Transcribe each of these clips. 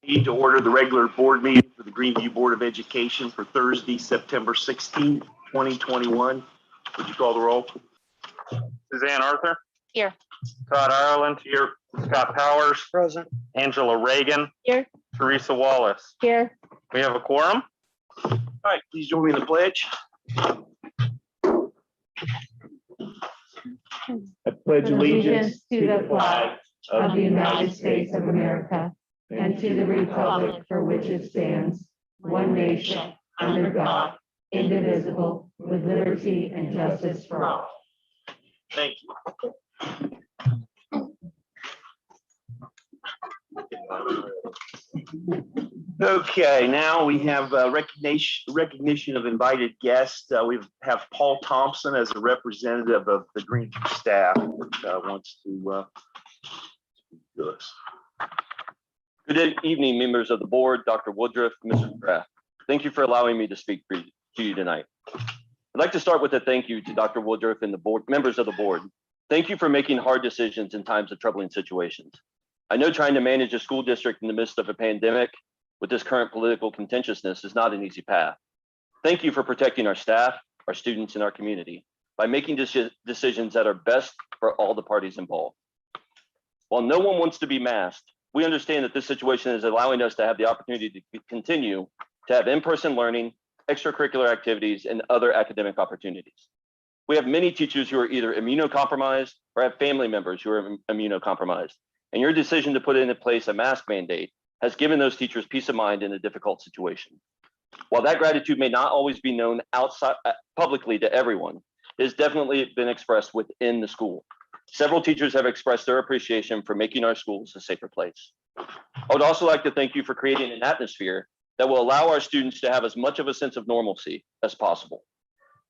Need to order the regular board meeting for the Greeneview Board of Education for Thursday, September 16th, 2021. Would you call the roll? Suzanne Arthur. Here. Todd Ireland. Here. Scott Powers. Present. Angela Reagan. Here. Teresa Wallace. Here. We have a quorum. All right, please join me in the pledge. I pledge Allegiance to the flag of the United States of America and to the republic for which it stands, one nation, under God, indivisible, with liberty and justice for all. Thank you. Okay, now we have recognition of invited guests. We have Paul Thompson as a representative of the Greeneview staff, which wants to speak to us. Good evening, members of the board, Dr. Woodruff, Mr. Kraft. Thank you for allowing me to speak to you tonight. I'd like to start with a thank you to Dr. Woodruff and the board, members of the board. Thank you for making hard decisions in times of troubling situations. I know trying to manage a school district in the midst of a pandemic with this current political contentiousness is not an easy path. Thank you for protecting our staff, our students, and our community by making decisions that are best for all the parties involved. While no one wants to be masked, we understand that this situation is allowing us to have the opportunity to continue to have in-person learning, extracurricular activities, and other academic opportunities. We have many teachers who are either immunocompromised or have family members who are immunocompromised. And your decision to put into place a mask mandate has given those teachers peace of mind in a difficult situation. While that gratitude may not always be known outside publicly to everyone, it has definitely been expressed within the school. Several teachers have expressed their appreciation for making our schools a safer place. I would also like to thank you for creating an atmosphere that will allow our students to have as much of a sense of normalcy as possible.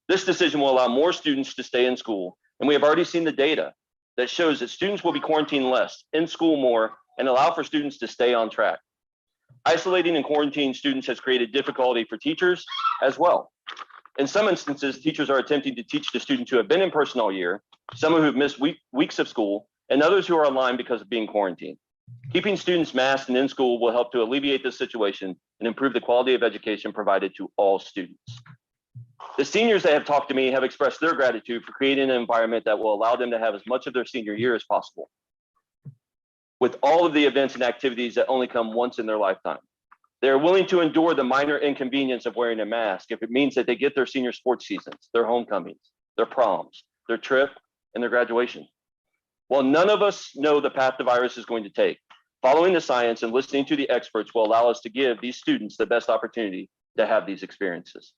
This decision will allow more students to stay in school, and we have already seen the data that shows that students will be quarantined less, in school more, and allow for students to stay on track. Isolating and quarantining students has created difficulty for teachers as well. In some instances, teachers are attempting to teach the students who have been in person all year, some who have missed weeks of school, and others who are online because of being quarantined. Keeping students masked and in school will help to alleviate this situation and improve the quality of education provided to all students. The seniors that have talked to me have expressed their gratitude for creating an environment that will allow them to have as much of their senior year as possible, with all of the events and activities that only come once in their lifetime. They are willing to endure the minor inconvenience of wearing a mask if it means that they get their senior sports seasons, their homecomings, their proms, their trip, and their graduation. While none of us know the path the virus is going to take, following the science and listening to the experts will allow us to give these students the best opportunity to have these experiences.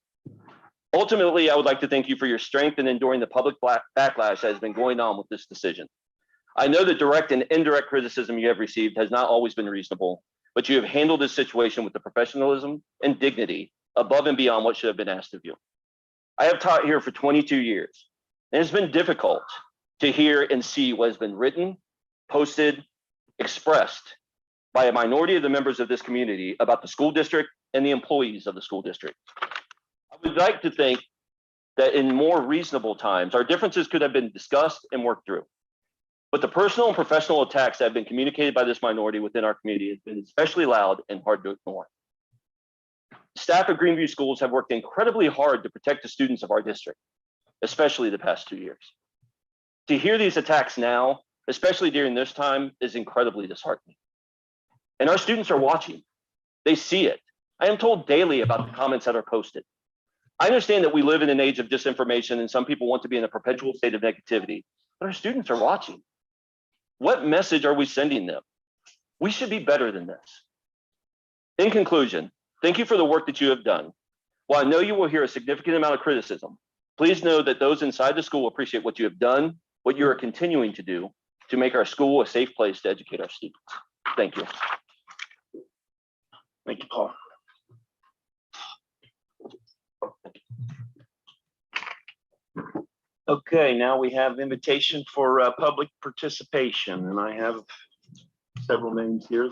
Ultimately, I would like to thank you for your strength in enduring the public backlash that has been going on with this decision. I know the direct and indirect criticism you have received has not always been reasonable, but you have handled this situation with the professionalism and dignity above and beyond what should have been asked of you. I have taught here for 22 years, and it's been difficult to hear and see what has been written, posted, expressed by a minority of the members of this community about the school district and the employees of the school district. I would like to think that in more reasonable times, our differences could have been discussed and worked through. But the personal and professional attacks that have been communicated by this minority within our community have been especially loud and hard to ignore. Staff at Greeneview Schools have worked incredibly hard to protect the students of our district, especially the past 2 years. To hear these attacks now, especially during this time, is incredibly disheartening. And our students are watching. They see it. I am told daily about the comments that are posted. I understand that we live in an age of disinformation and some people want to be in a perpetual state of negativity, but our students are watching. What message are we sending them? We should be better than this. In conclusion, thank you for the work that you have done. While I know you will hear a significant amount of criticism, please know that those inside the school appreciate what you have done, what you are continuing to do to make our school a safe place to educate our students. Thank you. Thank you, Paul. Okay, now we have invitation for public participation, and I have several names here.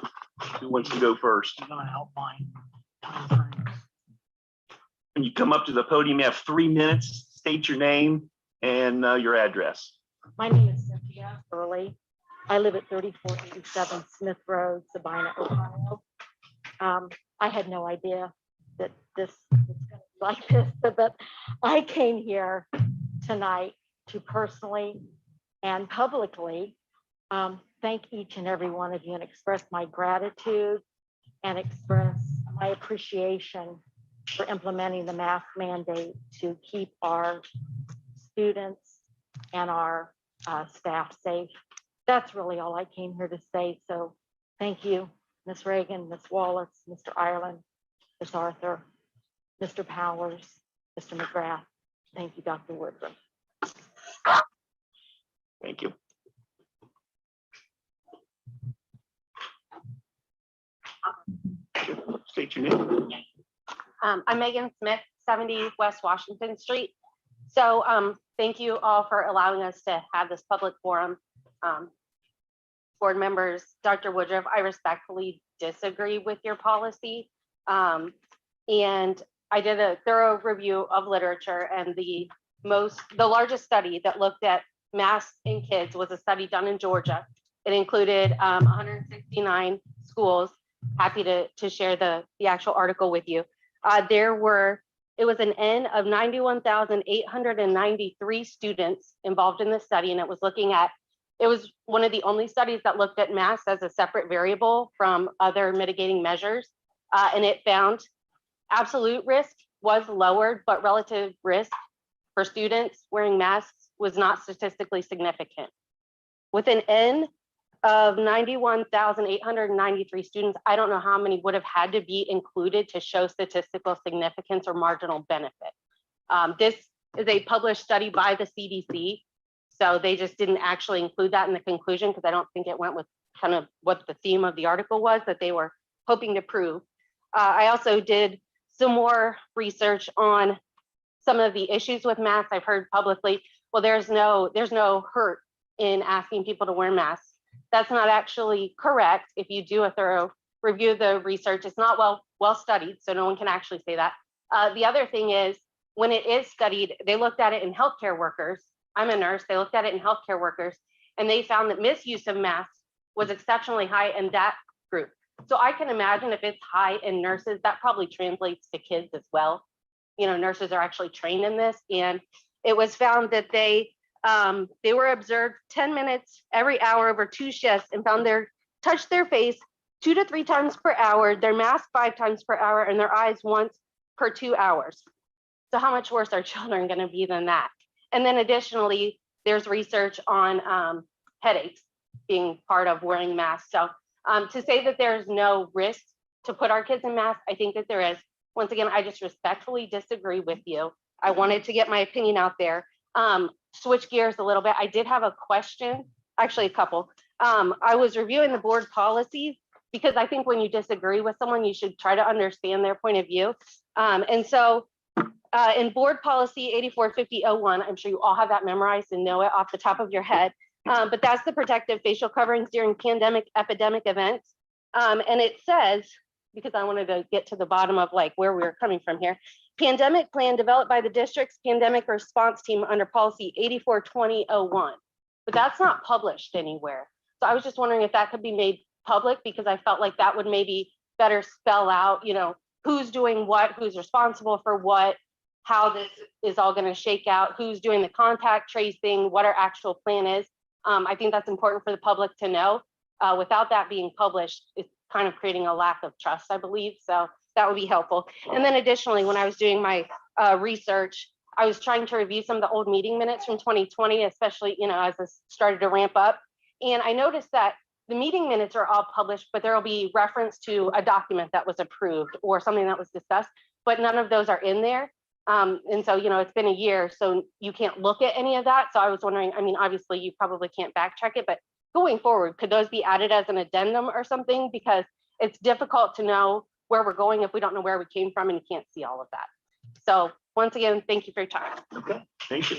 Who wants to go first? I'm gonna outline timeframes. When you come up to the podium, you have 3 minutes. State your name and your address. My name is Cynthia Early. I live at 3487 Smith Road, Sabina, Ohio. I had no idea that this was going to be like this, but I came here tonight to personally and publicly thank each and every one of you and express my gratitude and express my appreciation for implementing the mask mandate to keep our students and our staff safe. That's really all I came here to say. So thank you, Ms. Reagan, Ms. Wallace, Mr. Ireland, Ms. Arthur, Mr. Powers, Mr. McGrath. Thank you, Dr. Woodruff. Thank you. State your name. I'm Megan Smith, 70 West Washington Street. So thank you all for allowing us to have this public forum. Board members, Dr. Woodruff, I respectfully disagree with your policy. And I did a thorough review of literature, and the largest study that looked at masks in kids was a study done in Georgia. It included 169 schools. Happy to share the actual article with you. It was an N of 91,893 students involved in this study, and it was one of the only studies that looked at masks as a separate variable from other mitigating measures. And it found absolute risk was lowered, but relative risk for students wearing masks was not statistically significant. With an N of 91,893 students, I don't know how many would have had to be included to show statistical significance or marginal benefit. This is a published study by the CDC, so they just didn't actually include that in the conclusion because I don't think it went with kind of what the theme of the article was that they were hoping to prove. I also did some more research on some of the issues with masks. I've heard publicly, well, there's no hurt in asking people to wear masks. That's not actually correct. If you do a thorough review of the research, it's not well studied, so no one can actually say that. The other thing is, when it is studied, they looked at it in healthcare workers. I'm a nurse. They looked at it in healthcare workers, and they found that misuse of masks was exceptionally high in that group. So I can imagine if it's high in nurses, that probably translates to kids as well. You know, nurses are actually trained in this, and it was found that they were observed 10 minutes every hour over 2 shifts and found touched their face 2 to 3 times per hour, their mask 5 times per hour, and their eyes once per 2 hours. So how much worse are children going to be than that? And then additionally, there's research on headaches being part of wearing masks. So to say that there's no risk to put our kids in masks, I think that there is. Once again, I just respectfully disagree with you. I wanted to get my opinion out there. Switch gears a little bit. I did have a question, actually a couple. I was reviewing the board policies because I think when you disagree with someone, you should try to understand their point of view. And so in board policy 845001, I'm sure you all have that memorized and know it off the top of your head, but that's the protective facial coverings during pandemic epidemic events. And it says, because I wanted to get to the bottom of like where we were coming from here, pandemic plan developed by the district's pandemic response team under policy 842001, but that's not published anywhere. So I was just wondering if that could be made public, because I felt like that would maybe better spell out, you know, who's doing what, who's responsible for what, how this is all going to shake out, who's doing the contact tracing, what our actual plan is. I think that's important for the public to know. Without that being published, it's kind of creating a lack of trust, I believe. So that would be helpful. And then additionally, when I was doing my research, I was trying to review some of the old meeting minutes from 2020, especially, you know, as this started to ramp up. And I noticed that the meeting minutes are all published, but there will be reference to a document that was approved or something that was discussed, but none of those are in there. And so, you know, it's been a year, so you can't look at any of that. So I was wondering, I mean, obviously you probably can't backtrack it, but going forward, could those be added as an addendum or something? Because it's difficult to know where we're going if we don't know where we came from and you can't see all of that. So once again, thank you for your time. Okay, thank you.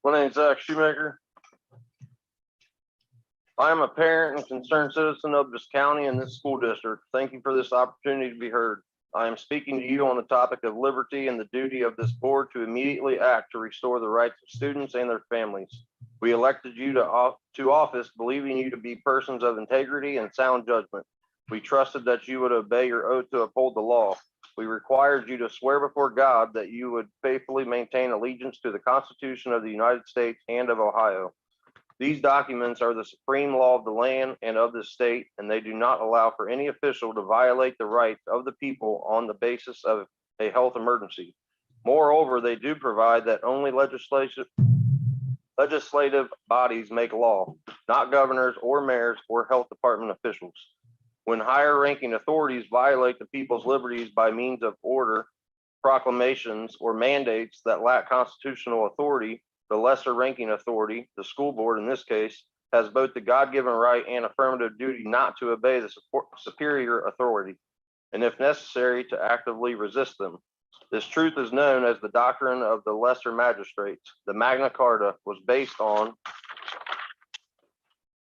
My name's Zach Shoemaker. I am a parent and concerned citizen of this county and this school district. Thank you for this opportunity to be heard. I am speaking to you on the topic of liberty and the duty of this board to immediately act to restore the rights of students and their families. We elected you to office believing you to be persons of integrity and sound judgment. We trusted that you would obey your oath to uphold the law. We required you to swear before God that you would faithfully maintain allegiance to the Constitution of the United States and of Ohio. These documents are the supreme law of the land and of the state, and they do not allow for any official to violate the rights of the people on the basis of a health emergency. Moreover, they do provide that only legislative bodies make law, not governors or mayors or health department officials. When higher ranking authorities violate the people's liberties by means of order, proclamations, or mandates that lack constitutional authority, the lesser ranking authority, the school board in this case, has both the God-given right and affirmative duty not to obey the superior authority, and if necessary, to actively resist them. This truth is known as the doctrine of the lesser magistrates. The Magna Carta was based on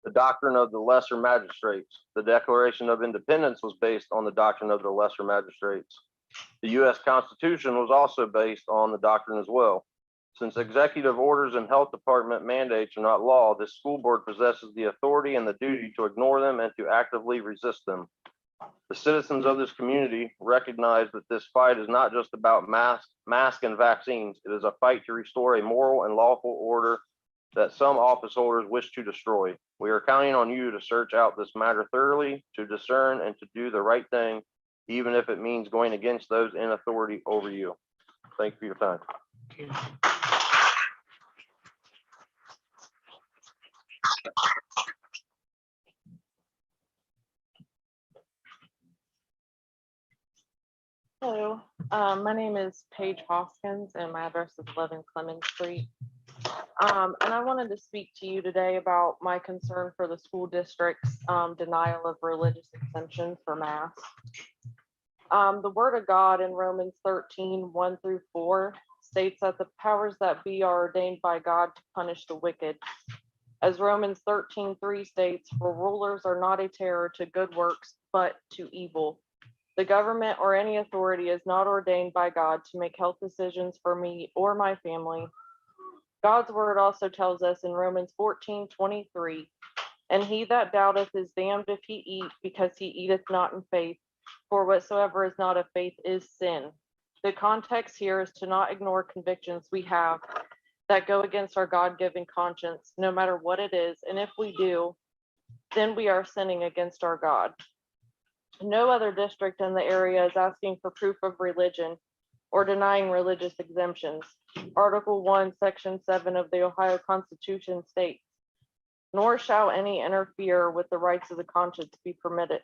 the doctrine of the lesser magistrates. The Declaration of Independence was based on the doctrine of the lesser magistrates. The U.S. Constitution was also based on the doctrine as well. Since executive orders and health department mandates are not law, this school board possesses the authority and the duty to ignore them and to actively resist them. The citizens of this community recognize that this fight is not just about masks and vaccines. It is a fight to restore a moral and lawful order that some office holders wish to destroy. We are counting on you to search out this matter thoroughly, to discern and to do the right thing, even if it means going against those in authority over you. Thank you for your time. Hello, my name is Paige Hoskins and my address is 11 Clemens Street. And I wanted to speak to you today about my concern for the school district's denial of religious exemption for Mass. The word of God in Romans 13:1-4 states that the powers that be are ordained by God to punish the wicked. As Romans 13:3 states, for rulers are not a terror to good works, but to evil. The government or any authority is not ordained by God to make health decisions for me or my family. God's word also tells us in Romans 14:23, and he that doubteth is damned if he eat, because he eateth not in faith, for whatsoever is not of faith is sin. The context here is to not ignore convictions we have that go against our God-given conscience, no matter what it is, and if we do, then we are sinning against our God. No other district in the area is asking for proof of religion or denying religious exemptions. Article 1, Section 7 of the Ohio Constitution states, nor shall any interference with the rights of conscience be permitted.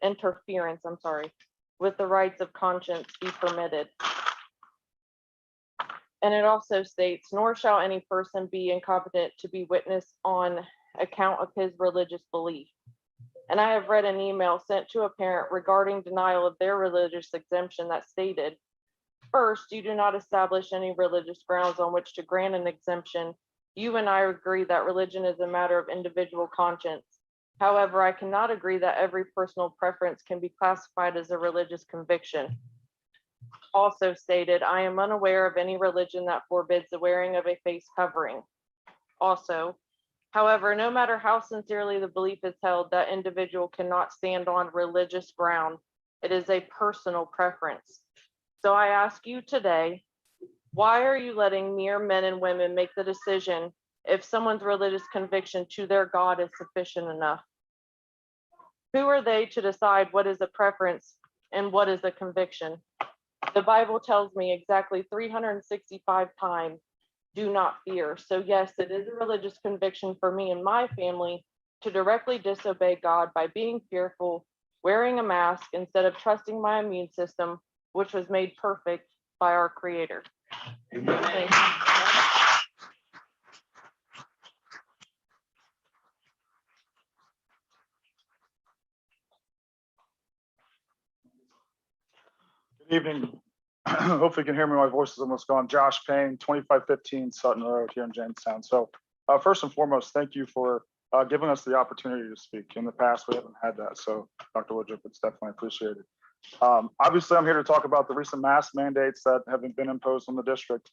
And it also states, nor shall any person be incompetent to be witness on account of his religious belief. And I have read an email sent to a parent regarding denial of their religious exemption that stated, first, you do not establish any religious grounds on which to grant an exemption. You and I agree that religion is a matter of individual conscience. However, I cannot agree that every personal preference can be classified as a religious conviction. Also stated, I am unaware of any religion that forbids the wearing of a face covering. Also, however, no matter how sincerely the belief is held, that individual cannot stand on religious ground. It is a personal preference. So I ask you today, why are you letting mere men and women make the decision if someone's religious conviction to their God is sufficient enough? Who are they to decide what is a preference and what is a conviction? The Bible tells me exactly 365 times, do not fear. So yes, it is a religious conviction for me and my family to directly disobey God by being fearful, wearing a mask instead of trusting my immune system, which was made perfect by our Creator. Thank you. Good evening. Hopefully you can hear me. My voice is almost gone. Josh Payne, 2515 Sutton Road here in Jamestown. So first and foremost, thank you for giving us the opportunity to speak. In the past, we haven't had that. So Dr. Woodruff, it's definitely appreciated. Obviously, I'm here to talk about the recent mask mandates that have been imposed on the district.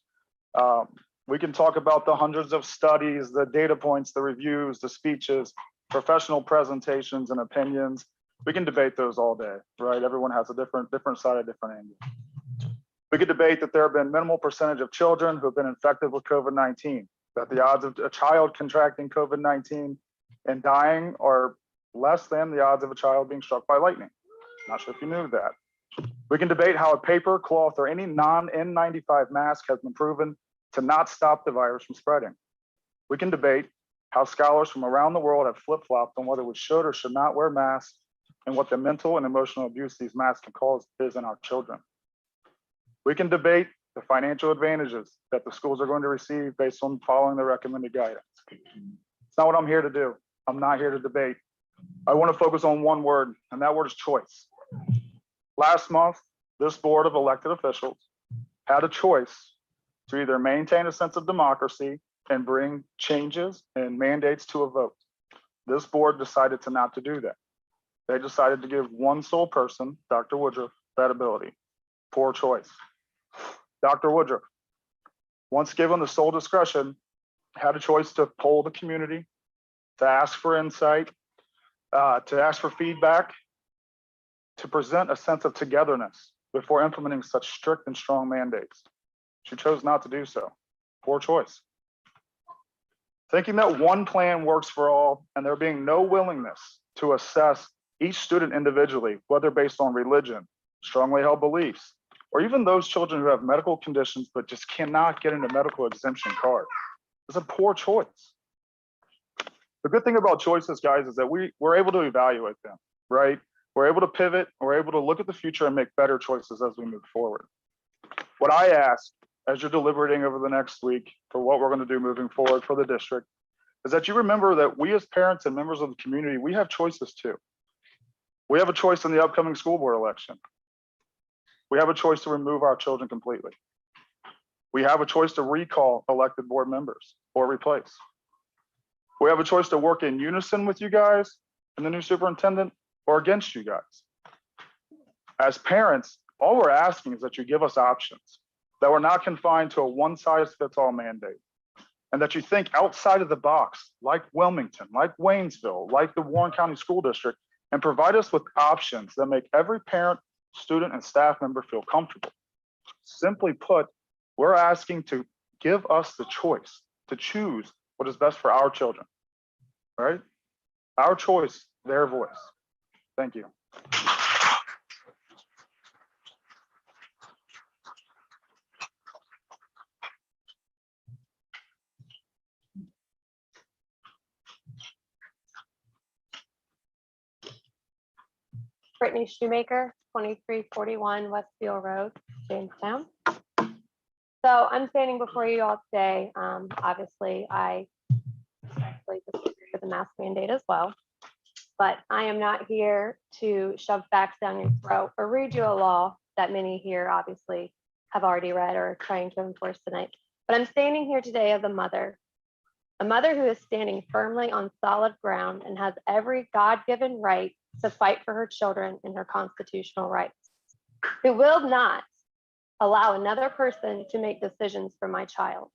We can talk about the hundreds of studies, the data points, the reviews, the speeches, professional presentations and opinions. We can debate those all day, right? Everyone has a different side, a different angle. We could debate that there have been minimal percentage of children who have been infected with COVID-19, that the odds of a child contracting COVID-19 and dying are less than the odds of a child being struck by lightning. Not sure if you knew that. We can debate how a paper, cloth, or any non-N95 mask has been proven to not stop the virus from spreading. We can debate how scholars from around the world have flip-flopped on whether we should or should not wear masks and what the mental and emotional abuse these masks can cause is in our children. We can debate the financial advantages that the schools are going to receive based on following the recommended guidance. It's not what I'm here to do. I'm not here to debate. I want to focus on one word, and that word is choice. Last month, this board of elected officials had a choice to either maintain a sense of democracy and bring changes and mandates to a vote. This board decided to not to do that. They decided to give one sole person, Dr. Woodruff, that ability. Poor choice. Dr. Woodruff, once given the sole discretion, had a choice to poll the community, to ask for insight, to ask for feedback, to present a sense of togetherness before implementing such strict and strong mandates. She chose not to do so. Poor choice. Thinking that one plan works for all and there being no willingness to assess each student individually, whether based on religion, strongly held beliefs, or even those children who have medical conditions but just cannot get into medical exemption card, is a poor choice. The good thing about choices, guys, is that we're able to evaluate them, right? We're able to pivot, we're able to look at the future and make better choices as we move forward. What I ask as you're deliberating over the next week for what we're going to do moving forward for the district is that you remember that we as parents and members of the community, we have choices too. We have a choice in the upcoming school board election. We have a choice to remove our children completely. We have a choice to recall elected board members or replace. We have a choice to work in unison with you guys and the new superintendent or against you guys. As parents, all we're asking is that you give us options, that we're not confined to a one-size-fits-all mandate, and that you think outside of the box, like Wilmington, like Waynesville, like the Warren County School District, and provide us with options that make every parent, student, and staff member feel comfortable. Simply put, we're asking to give us the choice to choose what is best for our children, right? Our choice, their voice. Thank you. Brittany Shoemaker, 2341 Westfield Road, Jamestown. So I'm standing before you all today. Obviously, I disagree with the mask mandate as well, but I am not here to shove facts down your throat or read you a law that many here obviously have already read or are trying to enforce tonight. But I'm standing here today as a mother who is standing firmly on solid ground and has every God-given right to fight for her children and her constitutional rights, who will not allow another person to make decisions for my child.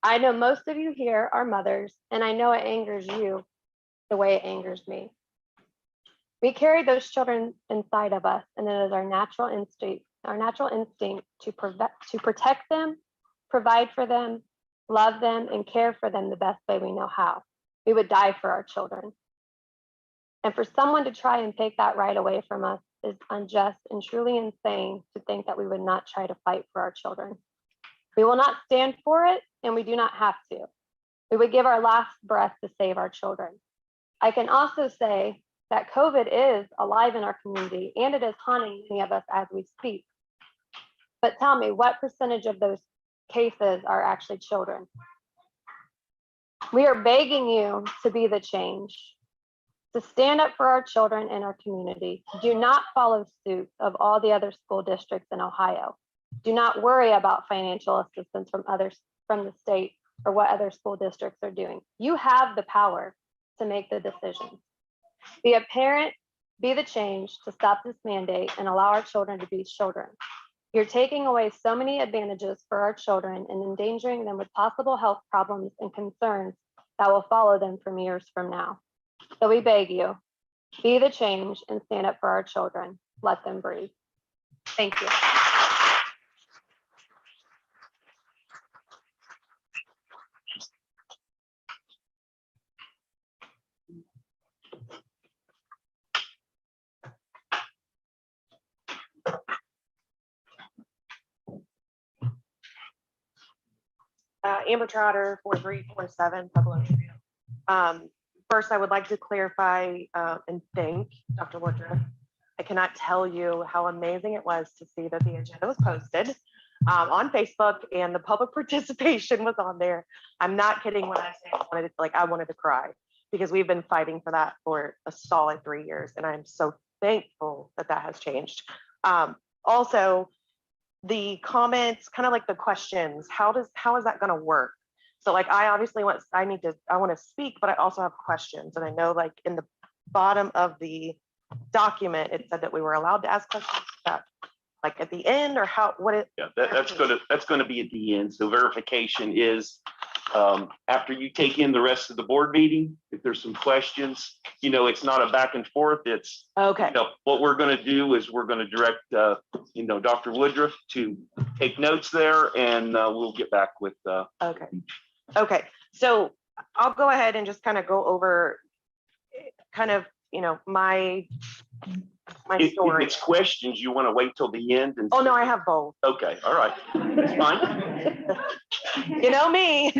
I know most of you here are mothers, and I know it angers you the way it angers me. We carry those children inside of us, and it is our natural instinct to protect them, provide for them, love them, and care for them the best way we know how. We would die for our children. And for someone to try and take that right away from us is unjust and truly insane to think that we would not try to fight for our children. We will not stand for it, and we do not have to. We would give our last breath to save our children. I can also say that COVID is alive in our community, and it is haunting many of us as we speak. But tell me, what percentage of those cases are actually children? We are begging you to be the change, to stand up for our children and our community. Do not follow suit of all the other school districts in Ohio. Do not worry about financial assistance from the state or what other school districts are doing. You have the power to make the decisions. Be a parent, Be the change to stop this mandate and allow our children to be children. You're taking away so many advantages for our children and endangering them with possible health problems and concerns that will follow them from years from now. So we beg you, be the change and stand up for our children. Let them breathe. Thank you. Amber Trotter, 4347 Pueblo Trail. First, I would like to clarify and thank Dr. Woodruff. I cannot tell you how amazing it was to see that the agenda was posted on Facebook and the public participation was on there. I'm not kidding when I say I wanted to cry, because we've been fighting for that for a solid 3 years, and I'm so thankful that that has changed. Also, the comments, kind of like the questions, how is that going to work? So like, I obviously want to speak, but I also have questions. And I know like in the bottom of the document, it said that we were allowed to ask questions like at the end, or Yeah, that's gonna be at the end. So verification is after you take in the rest of the board meeting, if there's some questions, it's not a back and forth. It's, okay. What we're gonna do is we're gonna direct, Dr. Woodruff to take notes there, and we'll get back with. Okay. So I'll go ahead and just kind of go over kind of, my If story. it's questions, you want to wait till the end? Oh, no, I have both. Okay, all right, that's fine. You know me.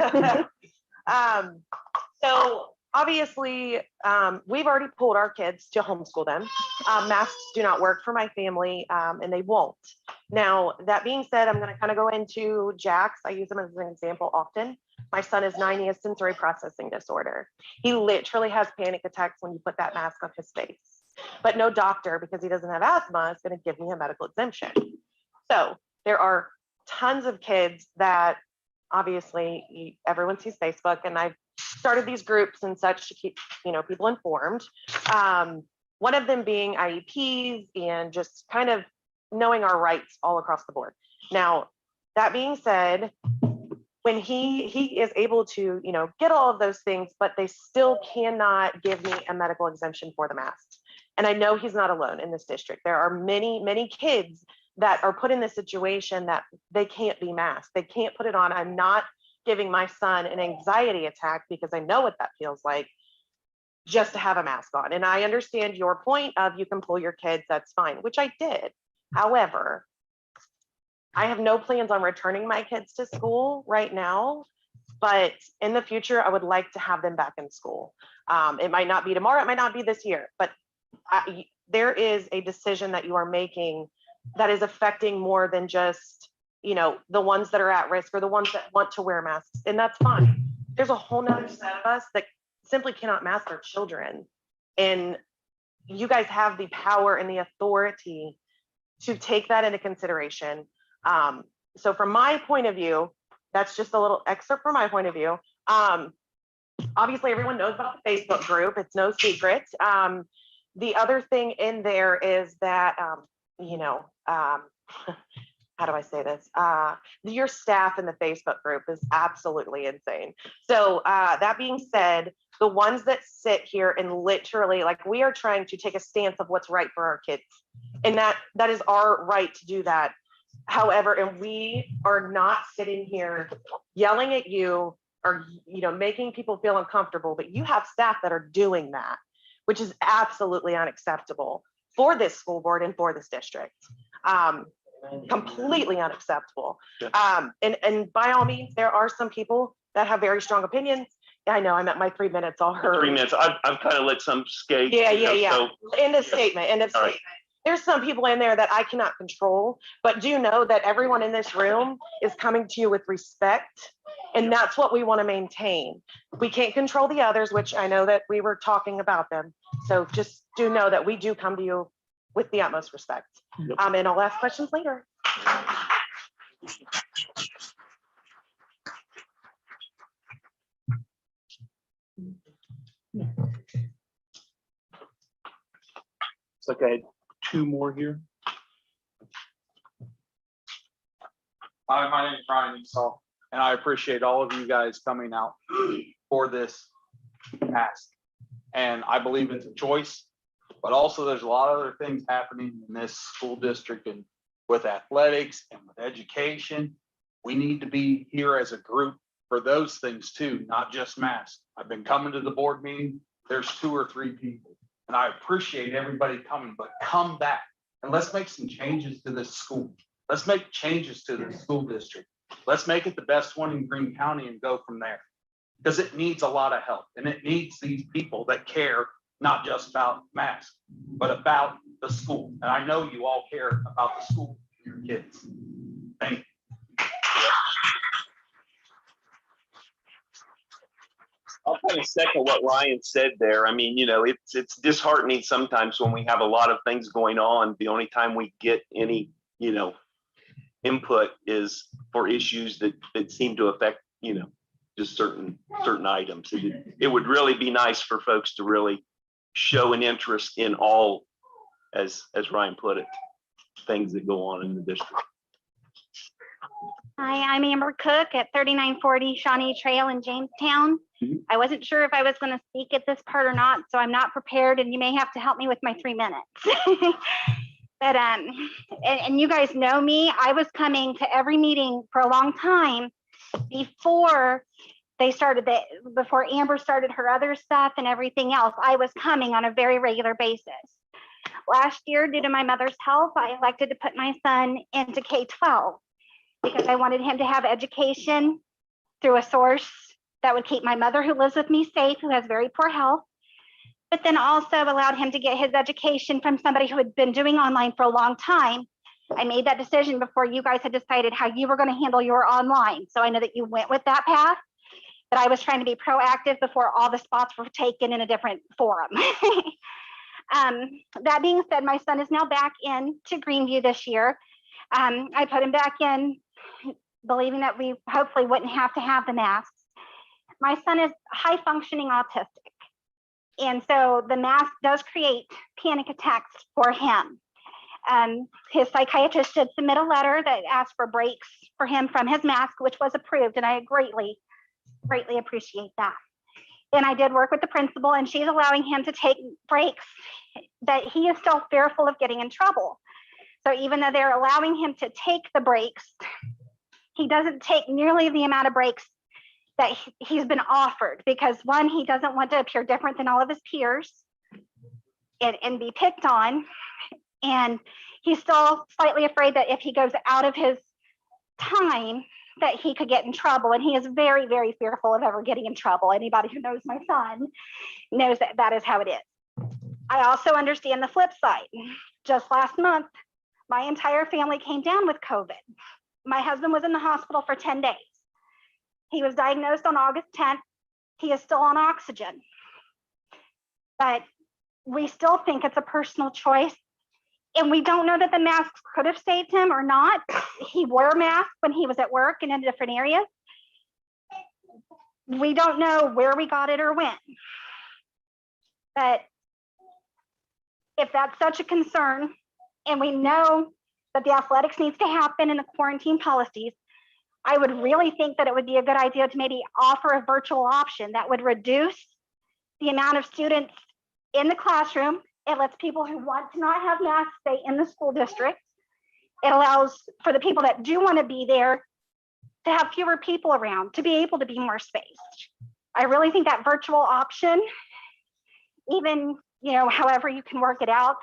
So obviously, we've already pulled our kids to homeschool them. Masks do not work for my family, and they won't. Now, that being said, I'm going to kind of go into Jax. I use him as an example often. My son is 9, he has sensory processing disorder. He literally has panic attacks when you put that mask on his face. But no doctor, because he doesn't have asthma, is going to give me a medical exemption. So there are tons of kids that obviously everyone sees Facebook, and I've started these groups and such to keep people informed. One of them being IEPs and just kind of knowing our rights all across the board. Now, that being said, when he is able to get all of those things, but they still cannot give me a medical exemption for the masks. And I know he's not alone in this district. There are many kids that are put in this situation that they can't be masked. They can't put it on. I'm not giving my son an anxiety attack, because I know what that feels like just to have a mask on. And I understand your point of you can pull your kids, that's fine, which I did. However, I have no plans on returning my kids to school right now, but in the future, I would like to have them back in school. It might not be tomorrow, it might not be this year, but there is a decision that you are making that is affecting more than just, the ones that are at risk or the ones that want to wear masks, and that's fine. There's a whole nother set of us that simply cannot mask our children. And you guys have the power and the authority to take that into consideration. So from my point of view, that's just a little excerpt from my point of view. Obviously, everyone knows about the Facebook group. It's no secret. The other thing in there is that, how do I say this? Your staff in the Facebook group is absolutely insane. So that being said, the ones that sit here and literally, like, we are trying to take a stance of what's right for our kids. And that is our right to do that. However, and we are not sitting here yelling at you or, making people feel uncomfortable, but you have staff that are doing that, which is absolutely unacceptable for this school board and for this district. Completely unacceptable. And by all means, there are some people that have very strong opinions. I know I'm at my 3 minutes already. 3 minutes. I've kind of let some skate. Yeah. So, End of statement. right. There's some people in there that I cannot control, but do know that everyone in this room is coming to you with respect. And that's what we want to maintain. We can't control the others, which I know that we were talking about them. So just do know that we do come to you with the utmost respect. Yep. And I'll ask questions later. like I had two more here. Hi, my name is Ryan Esau, and I appreciate all of you guys coming out for this task. And I believe it's a choice, but also there's a lot of other things happening in this school district and with athletics and with education. We need to be here as a group for those things too, not just masks. I've been coming to the board meeting. There's 2 or 3 people, and I appreciate everybody coming, but come back and let's make some changes to this school. Let's make changes to the school district. Let's make it the best one in Greene County and go from there. Because it needs a lot of help, and it needs these people that care not just about masks, but about the school. And I know you all care about the school for your kids. Thank you. I'll kind of second what Ryan said there. I mean, you know, it's disheartening sometimes when we have a lot of things going on. The only time we get any, you know, input is for issues that seem to affect, you know, just certain items. It would really be nice for folks to really show an interest in all, as Ryan put it, things that go on in the district. Hi, I'm Amber Cook at 3940 Shawnee Trail in Jamestown. I wasn't sure if I was going to speak at this part or not, so I'm not prepared, and you may have to help me with my 3 minutes. But and you guys know me. I was coming to every meeting for a long time before they started before Amber started her other stuff and everything else. I was coming on a very regular basis. Last year, due to my mother's health, I elected to put my son into K-12 because I wanted him to have education through a source that would keep my mother, who lives with me, safe, who has very poor health, but then also allowed him to get his education from somebody who had been doing online for a long time. I made that decision before you guys had decided how you were going to handle your online. So I know that you went with that path, but I was trying to be proactive before all the spots were taken in a different forum. That being said, my son is now back in to Greeneview this year. I put him back in believing that we hopefully wouldn't have to have the masks. My son is high functioning autistic. And so the mask does create panic attacks for him. His psychiatrist did submit a letter that asked for breaks for him from his mask, which was approved. And I greatly appreciate that. And I did work with the principal, and she's allowing him to take breaks, but he is still fearful of getting in trouble. So even though they're allowing him to take the breaks, he doesn't take nearly the amount of breaks that he's been offered, because one, he doesn't want to appear different than all of his peers and be picked on. And he's still slightly afraid that if he goes out of his time, that he could get in trouble. And he is very, very fearful of ever getting in trouble. Anybody who knows my son knows that that is how it is. I also understand the flip side. Just last month, my entire family came down with COVID. My husband was in the hospital for 10 days. He was diagnosed on August 10th. He is still on oxygen. But we still think it's a personal choice. And we don't know that the masks could have saved him or not. He wore a mask when he was at work and in different areas. We don't know where we got it or when. But if that's such a concern, and we know that the athletics needs to happen in the quarantine policies, I would really think that it would be a good idea to maybe offer a virtual option that would reduce the amount of students in the classroom. It lets people who want to not have masks stay in the school district. It allows for the people that do want to be there to have fewer people around, to be able to be more spaced. I really think that virtual option, even, you know, however you can work it out,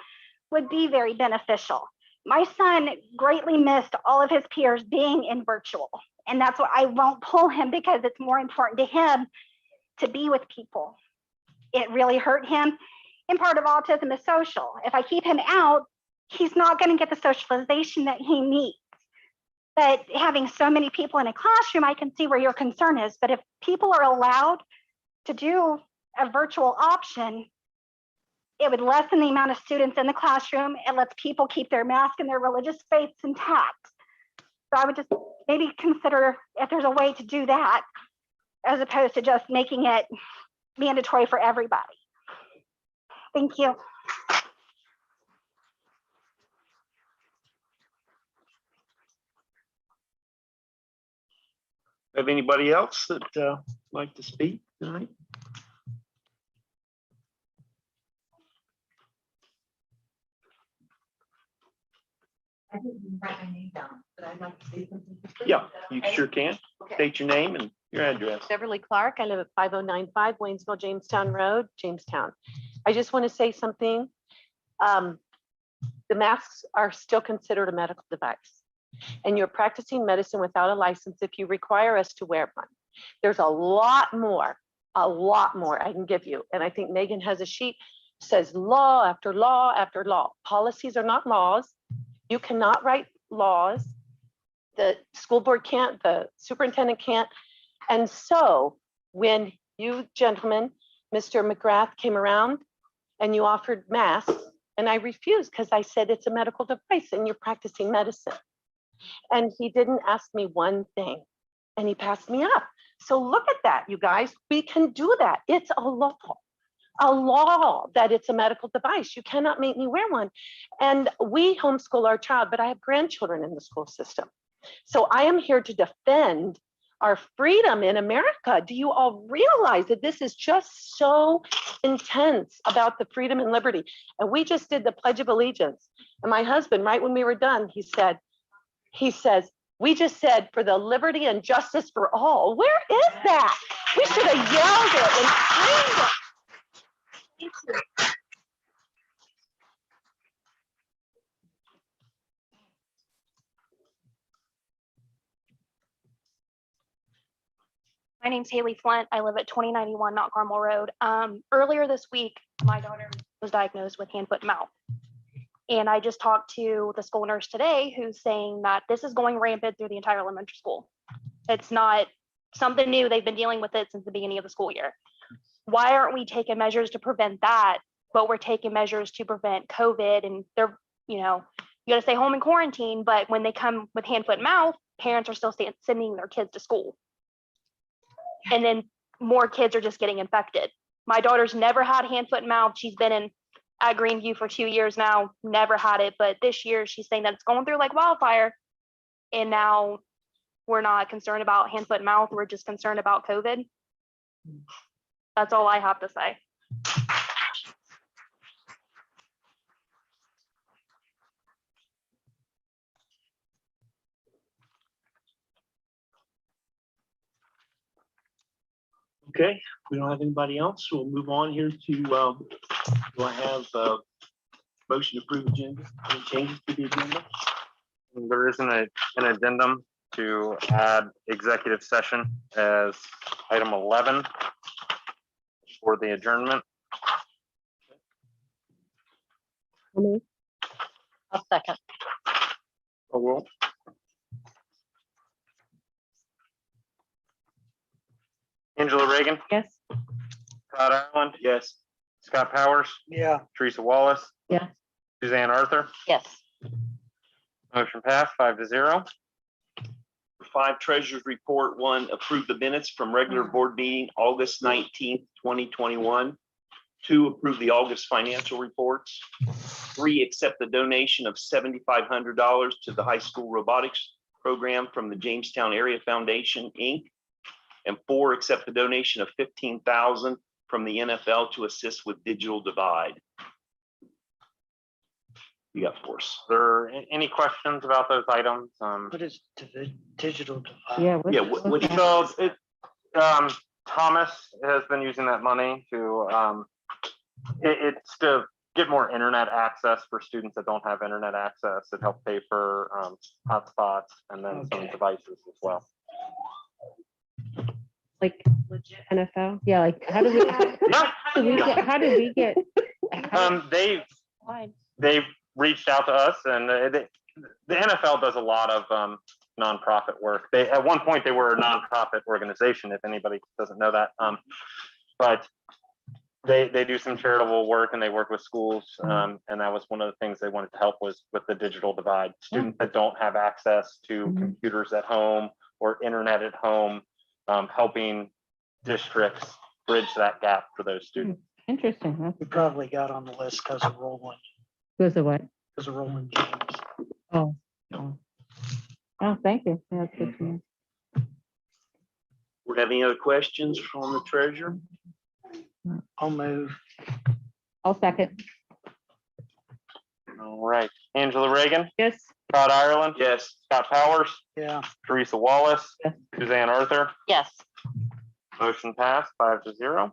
would be very beneficial. My son greatly missed all of his peers being in virtual. And that's why I won't pull him, because it's more important to him to be with people. It really hurt him. And part of autism is social. If I keep him out, he's not going to get the socialization that he needs. But having so many people in a classroom, I can see where your concern is. But if people are allowed to do a virtual option, it would lessen the amount of students in the classroom. It lets people keep their mask and their religious faiths intact. So I would just maybe consider if there's a way to do that, as opposed to just making it mandatory for everybody. Thank you. Have anybody else that like to speak tonight? I didn't write my name down, but I'd like to say something. Yeah, you sure can. State your name and your address. Beverly Clark. I live at 5095 Waynesville, Jamestown Road, Jamestown. I just want to say something. The masks are still considered a medical device. And you're practicing medicine without a license if you require us to wear one. There's a lot more I can give you. And I think Megan has a sheet, says law after law after law. Policies are not laws. You cannot write laws. The school board can't, the superintendent can't. And so when you gentlemen, Mr. McGrath came around and you offered masks, and I refused because I said it's a medical device and you're practicing medicine. And he didn't ask me one thing and he passed me up. So look at that, you guys, we can do that. It's a law that it's a medical device. You cannot make me wear one. And we homeschool our child, but I have grandchildren in the school system. So I am here to defend our freedom in America. Do you all realize that this is just so intense about the freedom and liberty? And we just did the Pledge of Allegiance. And my husband, right when we were done, he says, we just said for the liberty and justice for all. Where is that? We should have yelled it and screamed it. My name's Haley Flint. I live at 2091 Mount Carmel Road. Earlier this week, my daughter was diagnosed with hand, foot, and mouth. And I just talked to the school nurse today who's saying that this is going rampant through the entire elementary school. It's not something new. They've been dealing with it since the beginning of the school year. Why aren't we taking measures to prevent that? But we're taking measures to prevent COVID, and they're, you got to stay home and quarantine. But when they come with hand, foot, and mouth, parents are still sending their kids to school. And then more kids are just getting infected. My daughter's never had hand, foot, and mouth. She's been at Greeneview for 2 years now, never had it. But this year she's saying that it's going through like wildfire. And now we're not concerned about hand, foot, and mouth. We're just concerned about COVID. That's all I have to say. Okay, we don't have anybody else. We'll move on here to, do I have a motion to approve agenda? Any changes to the agenda? There isn't an addendum to add executive session as item 11 for the adjournment. I'll second. Oh, well, Angela Reagan, Yes. Todd Ireland, yes. Scott Powers, Yeah. Teresa Wallace. Yes. Suzanne Arthur. Yes. Motion passed 5-0. 5, treasurer's report. 1, approve the minutes from regular board meeting, August 19th, 2021. 2, approve the August financial reports. 3, accept the donation of $7,500 to the high school robotics program from the Jamestown Area Foundation, Inc. And 4, accept the donation of $15,000 from the NFL to assist with digital divide. You got for us. Are there any questions about those items? What is digital divide? Yeah. Yeah, what do you- So Thomas has been using that money to, it's to get more internet access for students that don't have internet access. It helps pay for hotspots and then some Okay. devices as well. Like legit NFL? Yeah, like how do we get? They've reached out to us, and the NFL does a lot of nonprofit work. At one point they were a nonprofit organization, if anybody doesn't know that. But they do some charitable work and they work with schools. And that was one of the things they wanted to help with the digital divide. Students that don't have access to computers at home or internet at home, helping districts bridge that gap for those students. Interesting. That's We probably got on the list because of Roland, because of what? because of Roland James. Oh, thank you. Yeah, that's good to know. We have any other questions from the treasurer? I'll move. I'll second. All right, Angela Reagan, Yes. Scott Ireland, Yes. Scott Powers, Yeah. Teresa Wallace, Yes. Suzanne Arthur, Yes. motion passed 5-0.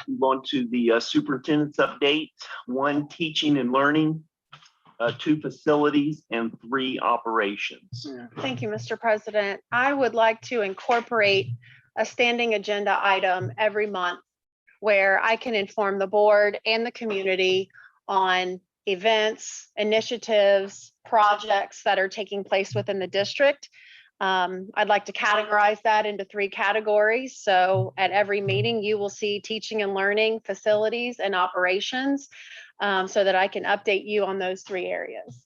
Move on to the superintendent's update. 1, teaching and learning, 2, facilities, and 3, operations. Thank you, Mr. President. I would like to incorporate a standing agenda item every month where I can inform the board and the community on events, initiatives, projects that are taking place within the district. I'd like to categorize that into 3 categories. So at every meeting, you will see teaching and learning, facilities, and operations, so that I can update you on those 3 areas.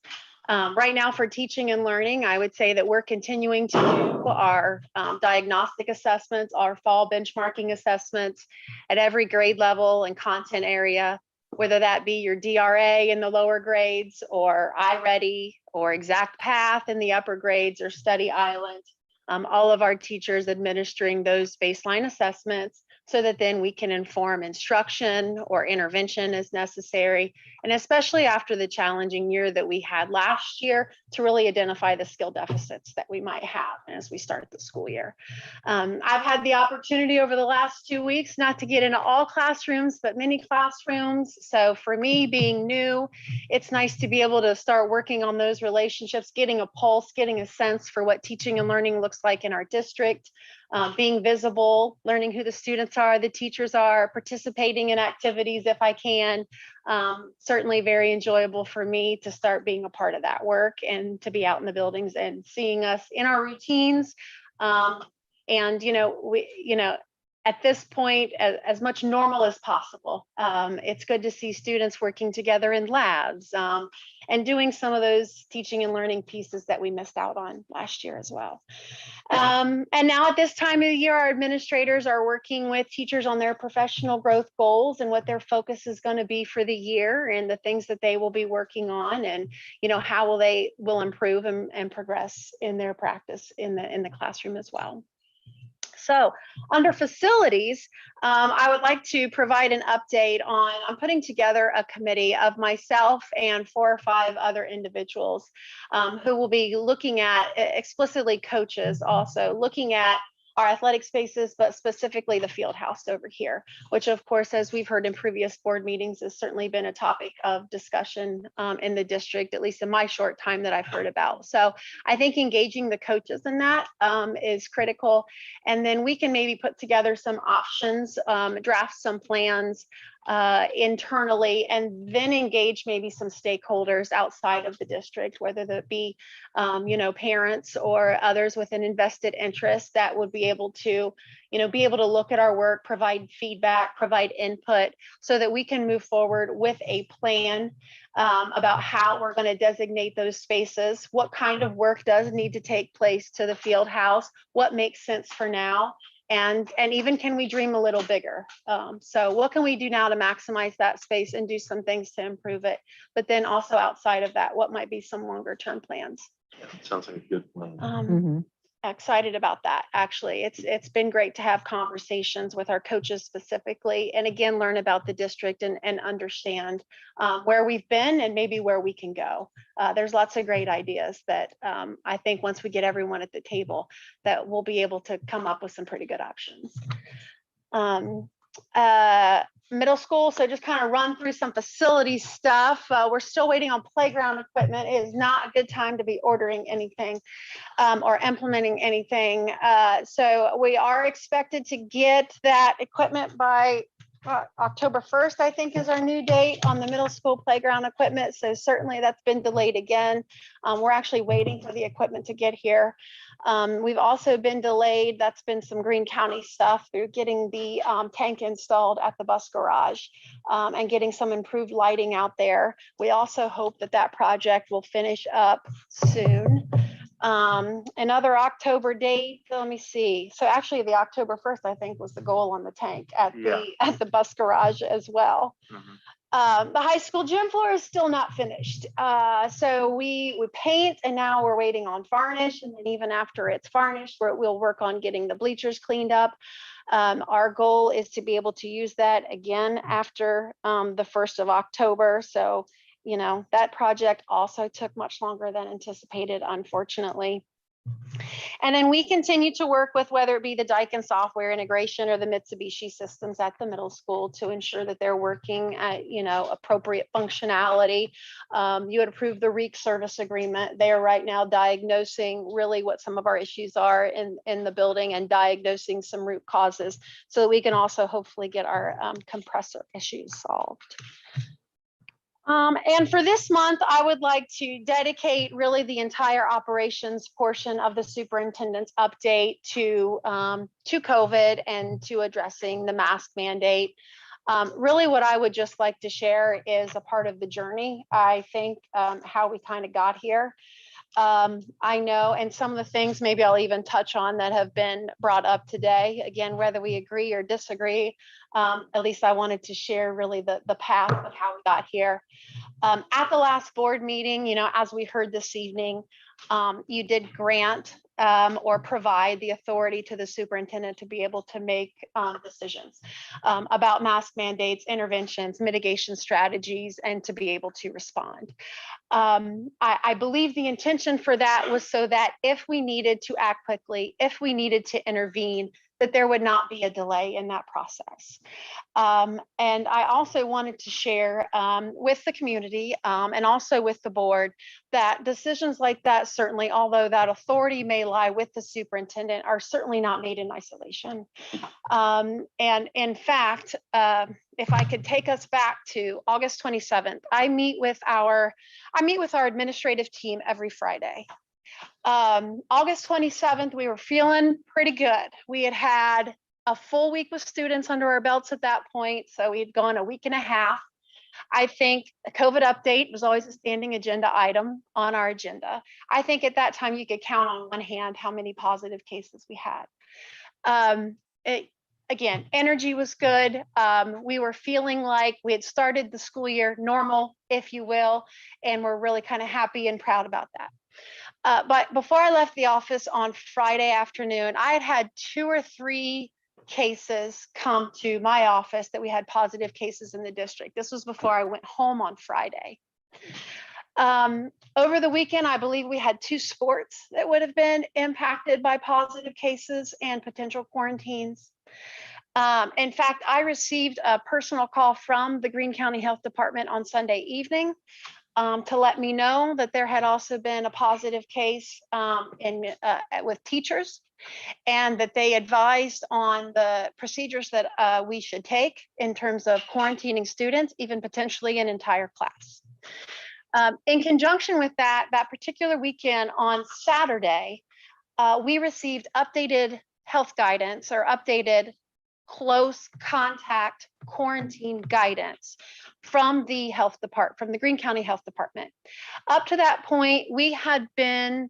Right now for teaching and learning, I would say that we're continuing to do our diagnostic assessments, our fall benchmarking assessments at every grade level and content area, whether that be your DRA in the lower grades or iReady or Exact Path in the upper grades or Study Island. All of our teachers administering those baseline assessments so that then we can inform instruction or intervention as necessary. And especially after the challenging year that we had last year, to really identify the skill deficits that we might have as we start the school year. I've had the opportunity over the last 2 weeks, not to get into all classrooms, but many classrooms. So for me being new, it's nice to be able to start working on those relationships, getting a pulse, getting a sense for what teaching and learning looks like in our district. Being visible, learning who the students are, the teachers are, participating in activities if I can. Certainly very enjoyable for me to start being a part of that work and to be out in the buildings and seeing us in our routines. And, at this point, as much normal as possible. It's good to see students working together in labs and doing some of those teaching and learning pieces that we missed out on last year as well. And now at this time of the year, our administrators are working with teachers on their professional growth goals and what their focus is going to be for the year and the things that they will be working on and, how they will improve and progress in their practice in the classroom as well. So under facilities, I would like to provide an update on, I'm putting together a committee of myself and 4 or 5 other individuals who will be looking at, explicitly coaches also, looking at our athletic spaces, but specifically the field house over here, which of course, as we've heard in previous board meetings, has certainly been a topic of discussion in the district, at least in my short time that I've heard about. So I think engaging the coaches in that is critical. And then we can maybe put together some options, draft some plans internally, and then engage maybe some stakeholders outside of the district, whether that be, parents or others with an invested interest that would be able to look at our work, provide feedback, provide input so that we can move forward with a plan about how we're going to designate those spaces, what kind of work does need to take place to the field house, what makes sense for now. And even can we dream a little bigger? So what can we do now to maximize that space and do some things to improve it? But then also outside of that, what might be some longer term plans? Yeah, sounds like a good plan. Excited about that. Actually, it's been great to have conversations with our coaches specifically, and again, learn about the district and understand where we've been and maybe where we can go. There's lots of great ideas that I think once we get everyone at the table, that we'll be able to come up with some pretty good options. Middle school, so just kind of run through some facility stuff. We're still waiting on playground equipment. It is not a good time to be ordering anything or implementing anything. So we are expected to get that equipment by October 1st, I think is our new date on the middle school playground equipment. So certainly that's been delayed again. We're actually waiting for the equipment to get here. We've also been delayed. That's been some Greene County stuff through getting the tank installed at the bus garage and getting some improved lighting out there. We also hope that that project will finish up soon. Another October date, let me see. So actually the October 1st, I think, was the goal on the tank at the bus garage as well. The high school gym floor is still not finished. So we paint and now we're waiting on varnish. And then even after it's varnished, we'll work on getting the bleachers cleaned up. Our goal is to be able to use that again after the 1st of October. So, you know, that project also took much longer than anticipated, unfortunately. And then we continue to work with whether it be the Daikin software integration or the Mitsubishi systems at the middle school to ensure that they're working at, you know, appropriate functionality. You had approved the REAC service agreement. They are right now diagnosing really what some of our issues are in the building and diagnosing some root causes so that we can also hopefully get our compressor issues solved. And for this month, I would like to dedicate really the entire operations portion of the superintendent's update to COVID and to addressing the mask mandate. Really what I would just like to share is a part of the journey. I think how we kind of got here. I know, and some of the things maybe I'll even touch on that have been brought up today. Again, whether we agree or disagree, at least I wanted to share really the path of how we got here. At the last board meeting, you know, as we heard this evening, you did grant or provide the authority to the superintendent to be able to make decisions about mask mandates, interventions, mitigation strategies, and to be able to respond. I believe the intention for that was so that if we needed to act quickly, if we needed to intervene, that there would not be a delay in that process. And I also wanted to share with the community and also with the board that decisions like that, certainly, although that authority may lie with the superintendent, are certainly not made in isolation. And in fact, if I could take us back to August 27th, I meet with our administrative team every Friday. August 27th, we were feeling pretty good. We had a full week with students under our belts at that point. So we had gone a week and a half. I think a COVID update was always a standing agenda item on our agenda. I think at that time you could count on one hand how many positive cases we had. Again, energy was good. We were feeling like we had started the school year normal, if you will, and we're really kind of happy and proud about that. But before I left the office on Friday afternoon, I had had 2 or 3 cases come to my office that we had positive cases in the district. This was before I went home on Friday. Over the weekend, I believe we had 2 sports that would have been impacted by positive cases and potential quarantines. In fact, I received a personal call from the Greene County Health Department on Sunday evening to let me know that there had also been a positive case with teachers, and that they advised on the procedures that we should take in terms of quarantining students, even potentially an entire class. In conjunction with that particular weekend on Saturday, we received updated health guidance or updated close contact quarantine guidance from the health department, from the Greene County Health Department. Up to that point, we had been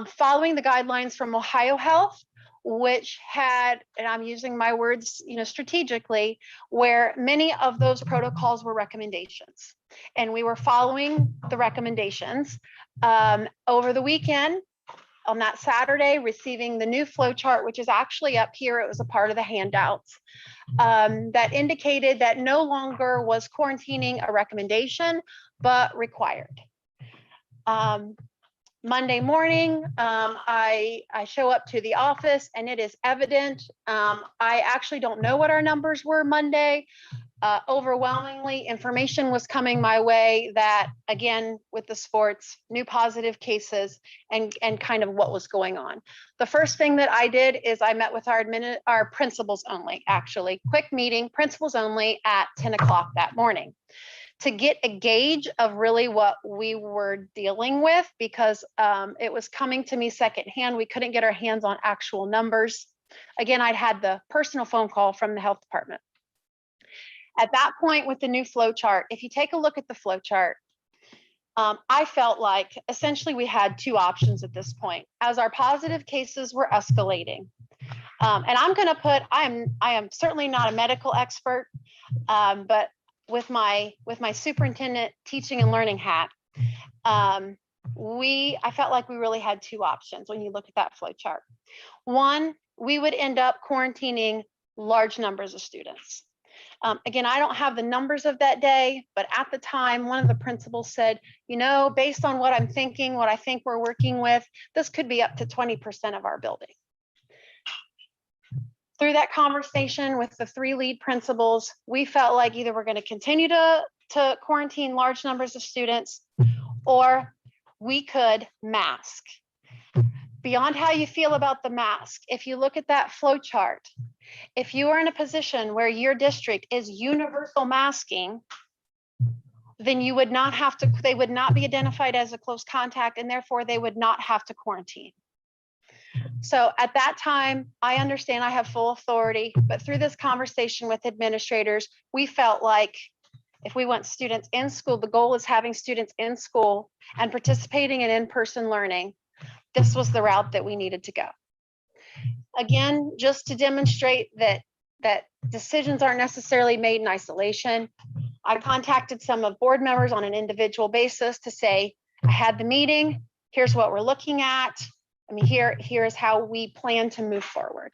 following the guidelines from Ohio Health, which had, and I'm using my words, you know, strategically, where many of those protocols were recommendations, and we were following the recommendations. Over the weekend, on that Saturday, receiving the new flow chart, which is actually up here. It was a part of the handouts that indicated that no longer was quarantining a recommendation, but required. Monday morning, I show up to the office and it is evident. I actually don't know what our numbers were Monday. Overwhelmingly, information was coming my way that, again, with the sports, new positive cases and kind of what was going on. The first thing that I did is I met with our principals only, actually, quick meeting, principals only at 10 o'clock that morning, to get a gauge of really what we were dealing with, because it was coming to me secondhand. We couldn't get our hands on actual numbers. Again, I'd had the personal phone call from the health department. At that point with the new flow chart, if you take a look at the flow chart, I felt like essentially we had 2 options at this point as our positive cases were escalating. And I'm going to put, I am certainly not a medical expert, but with my superintendent teaching and learning hat, I felt like we really had two options when you look at that flow chart. One, we would end up quarantining large numbers of students. Again, I don't have the numbers of that day, but at the time, one of the principals said, you know, based on what I'm thinking, what I think we're working with, this could be up to 20% of our building. Through that conversation with the 3 lead principals, we felt like either we're going to continue to quarantine large numbers of students, or we could mask. Beyond how you feel about the mask, if you look at that flow chart, if you are in a position where your district is universal masking, then you would not have to, they would not be identified as a close contact, and therefore they would not have to quarantine. So at that time, I understand I have full authority, but through this conversation with administrators, we felt like if we want students in school, the goal is having students in school and participating in in-person learning. This was the route that we needed to go. Again, just to demonstrate that decisions aren't necessarily made in isolation, I contacted some of board members on an individual basis to say, I had the meeting, here's what we're looking at. I mean, here's how we plan to move forward.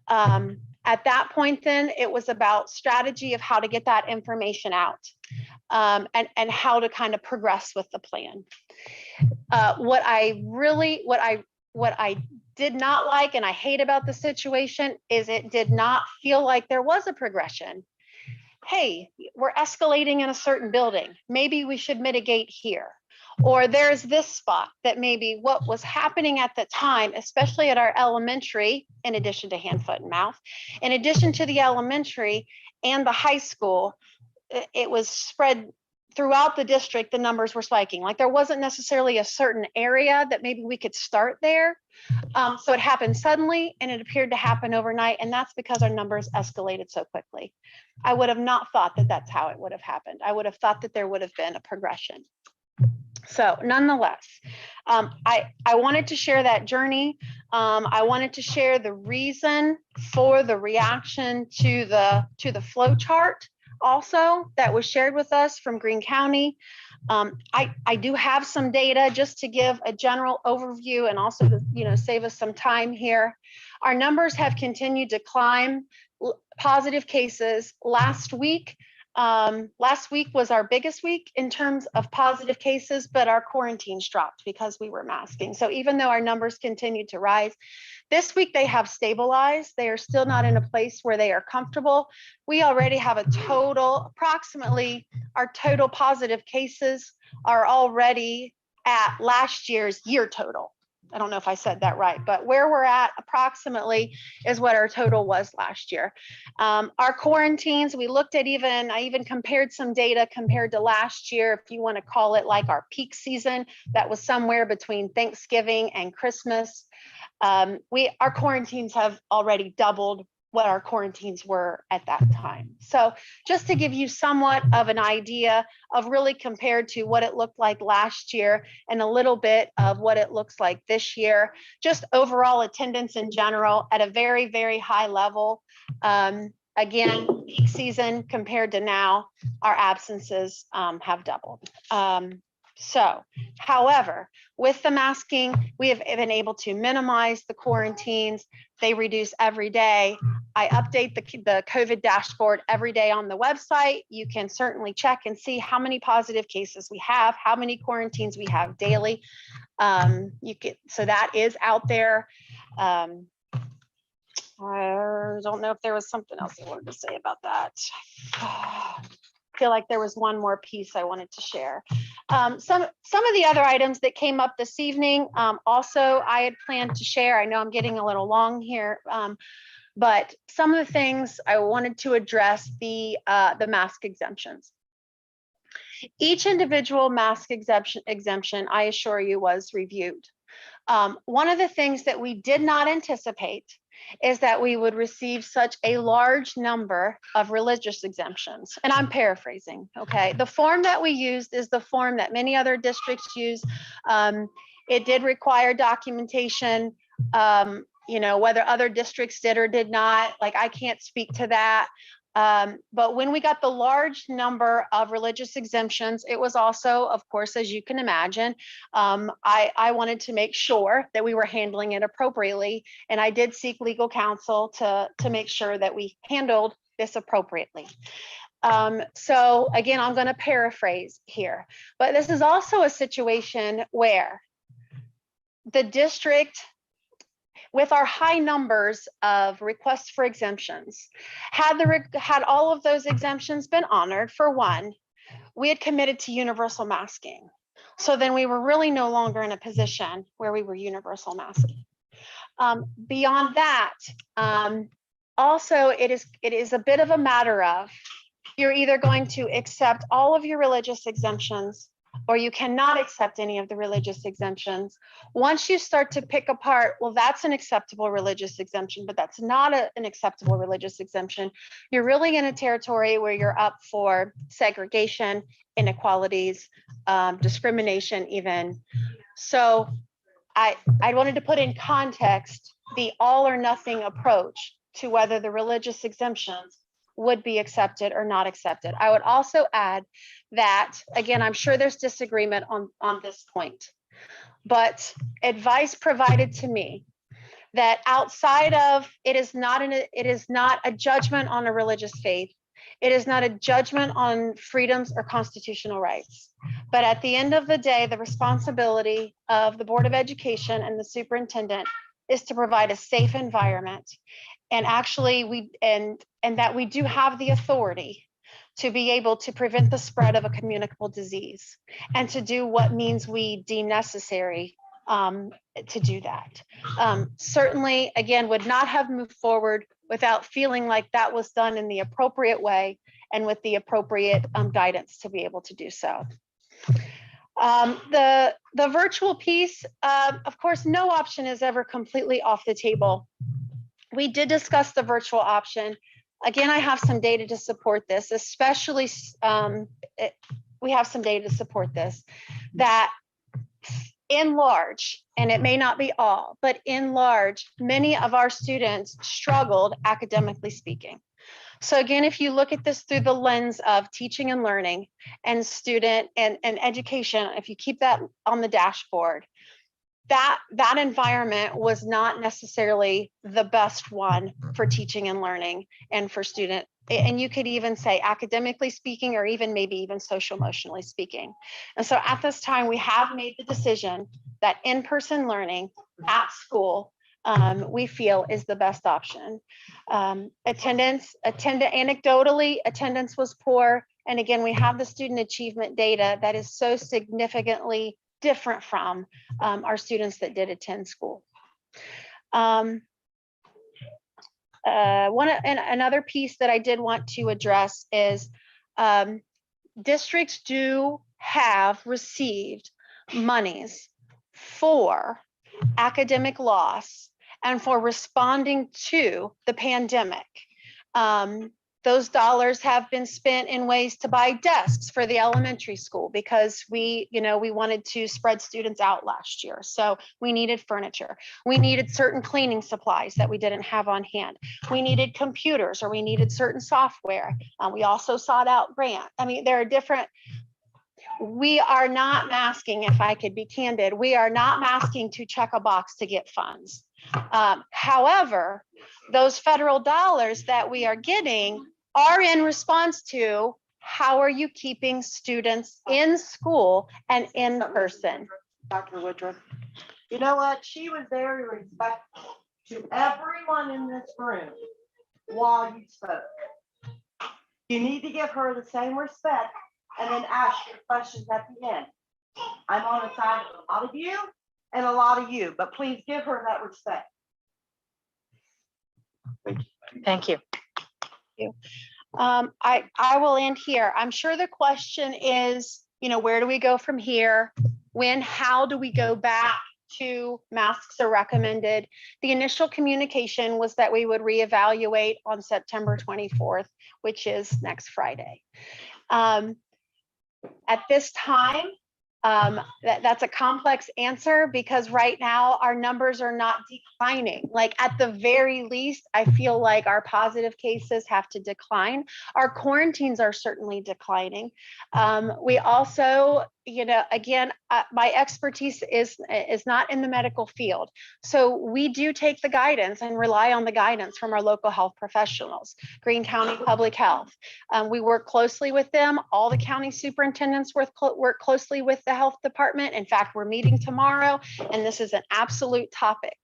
At that point, then it was about strategy of how to get that information out, and how to kind of progress with the plan. What I did not like and I hate about the situation is it did not feel like there was a progression. Hey, we're escalating in a certain building. Maybe we should mitigate here. Or there's this spot that maybe what was happening at the time, especially at our elementary, in addition to hand, foot, and mouth, in addition to the elementary and the high school, it was spread throughout the district. The numbers were spiking. Like there wasn't necessarily a certain area that maybe we could start there. So it happened suddenly and it appeared to happen overnight. And that's because our numbers escalated so quickly. I would have not thought that that's how it would have happened. I would have thought that there would have been a progression. So nonetheless, I wanted to share that journey. I wanted to share the reason for the reaction to the flow chart also that was shared with us from Greene County. I do have some data just to give a general overview and also to, save us some time here. Our numbers have continued to climb. Positive cases last week was our biggest week in terms of positive cases, but our quarantines dropped because we were masking. So even though our numbers continued to rise, this week they have stabilized. They are still not in a place where they are comfortable. We already have a total, approximately our total positive cases are already at last year's year total. I don't know if I said that right, but where we're at approximately is what our total was last year. Our quarantines, we looked at I even compared some data compared to last year, if you want to call it like our peak season, that was somewhere between Thanksgiving and Christmas. Our quarantines have already doubled what our quarantines were at that time. So just to give you somewhat of an idea of really compared to what it looked like last year and a little bit of what it looks like this year, just overall attendance in general at a very, very high level. Again, peak season compared to now, our absences have doubled. However, with the masking, we have been able to minimize the quarantines. They reduce every day. I update the COVID dashboard every day on the website. You can certainly check and see how many positive cases we have, how many quarantines we have daily. So that is out there. I don't know if there was something else I wanted to say about that. I feel like there was one more piece I wanted to share. Some of the other items that came up this evening, also I had planned to share. I know I'm getting a little long here, but some of the things I wanted to address the mask exemptions. Each individual mask exemption, I assure you, was reviewed. One of the things that we did not anticipate is that we would receive such a large number of religious exemptions. And I'm paraphrasing, okay? The form that we used is the form that many other districts use. It did require documentation, whether other districts did or did not, like I can't speak to that. But when we got the large number of religious exemptions, it was also, of course, as you can imagine, I wanted to make sure that we were handling it appropriately. And I did seek legal counsel to make sure that we handled this appropriately. So again, I'm going to paraphrase here, but this is also a situation where the district, with our high numbers of requests for exemptions, had all of those exemptions been honored, for one, we had committed to universal masking. So then we were really no longer in a position where we were universal masking. Beyond that, also it is a bit of a matter of, you're either going to accept all of your religious exemptions or you cannot accept any of the religious exemptions. Once you start to pick apart, well, that's an acceptable religious exemption, but that's not an acceptable religious exemption, you're really in a territory where you're up for segregation, inequalities, discrimination even. So I wanted to put in context the all or nothing approach to whether the religious exemptions would be accepted or not accepted. I would also add that, again, I'm sure there's disagreement on this point, but advice provided to me that outside of, it is not a judgment on a religious faith. It is not a judgment on freedoms or constitutional rights. But at the end of the day, the responsibility of the Board of Education and the superintendent is to provide a safe environment. And actually and that we do have the authority to be able to prevent the spread of a communicable disease and to do what means we deem necessary to do that. Certainly, again, would not have moved forward without feeling like that was done in the appropriate way and with the appropriate guidance to be able to do so. The virtual piece, of course, no option is ever completely off the table. We did discuss the virtual option. Again, I have some data to support this, especially we have some data to support this, that in large, and it may not be all, but in large, many of our students struggled academically speaking. So again, if you look at this through the lens of teaching and learning and student and education, if you keep that on the dashboard, that environment was not necessarily the best one for teaching and learning and for student. And you could even say academically speaking, or even maybe even social emotionally speaking. And so at this time, we have made the decision that in-person learning at school, we feel is the best option. Anecdotally, attendance was poor. And again, we have the student achievement data that is so significantly different from our students that did attend school. Another piece that I did want to address is districts do have received monies for academic loss and for responding to the pandemic. Those dollars have been spent in ways to buy desks for the elementary school because we wanted to spread students out last year. So we needed furniture. We needed certain cleaning supplies that we didn't have on hand. We needed computers, or we needed certain software. We also sought out grant. I mean, there are different. We are not masking, if I could be candid, we are not masking to check a box to get funds. However, those federal dollars that we are getting are in response to how are you keeping students in school and in person. Dr. Woodruff, you know what? She was very respectful to everyone in this room while you spoke. You need to give her the same respect and then ask your questions at the end. I'm on the side of a lot of you and a lot of you, but please give her that respect. Thank you. I will end here. I'm sure the question is, where do we go from here? How do we go back to masks are recommended? The initial communication was that we would reevaluate on September 24th, which is next Friday. At this time, That's a complex answer because right now our numbers are not declining. Like at the very least, I feel like our positive cases have to decline. Our quarantines are certainly declining. We also, again, my expertise is not in the medical field. So we do take the guidance and rely on the guidance from our local health professionals, Greene County Public Health. We work closely with them. All the county superintendents work closely with the health department. In fact, we're meeting tomorrow, and this is an absolute topic.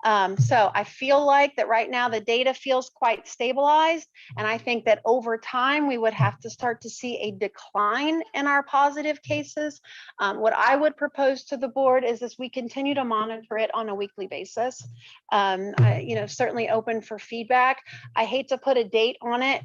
So I feel like that right now the data feels quite stabilized. And I think that over time, we would have to start to see a decline in our positive cases. What I would propose to the board is we continue to monitor it on a weekly basis. Certainly open for feedback. I hate to put a date on it.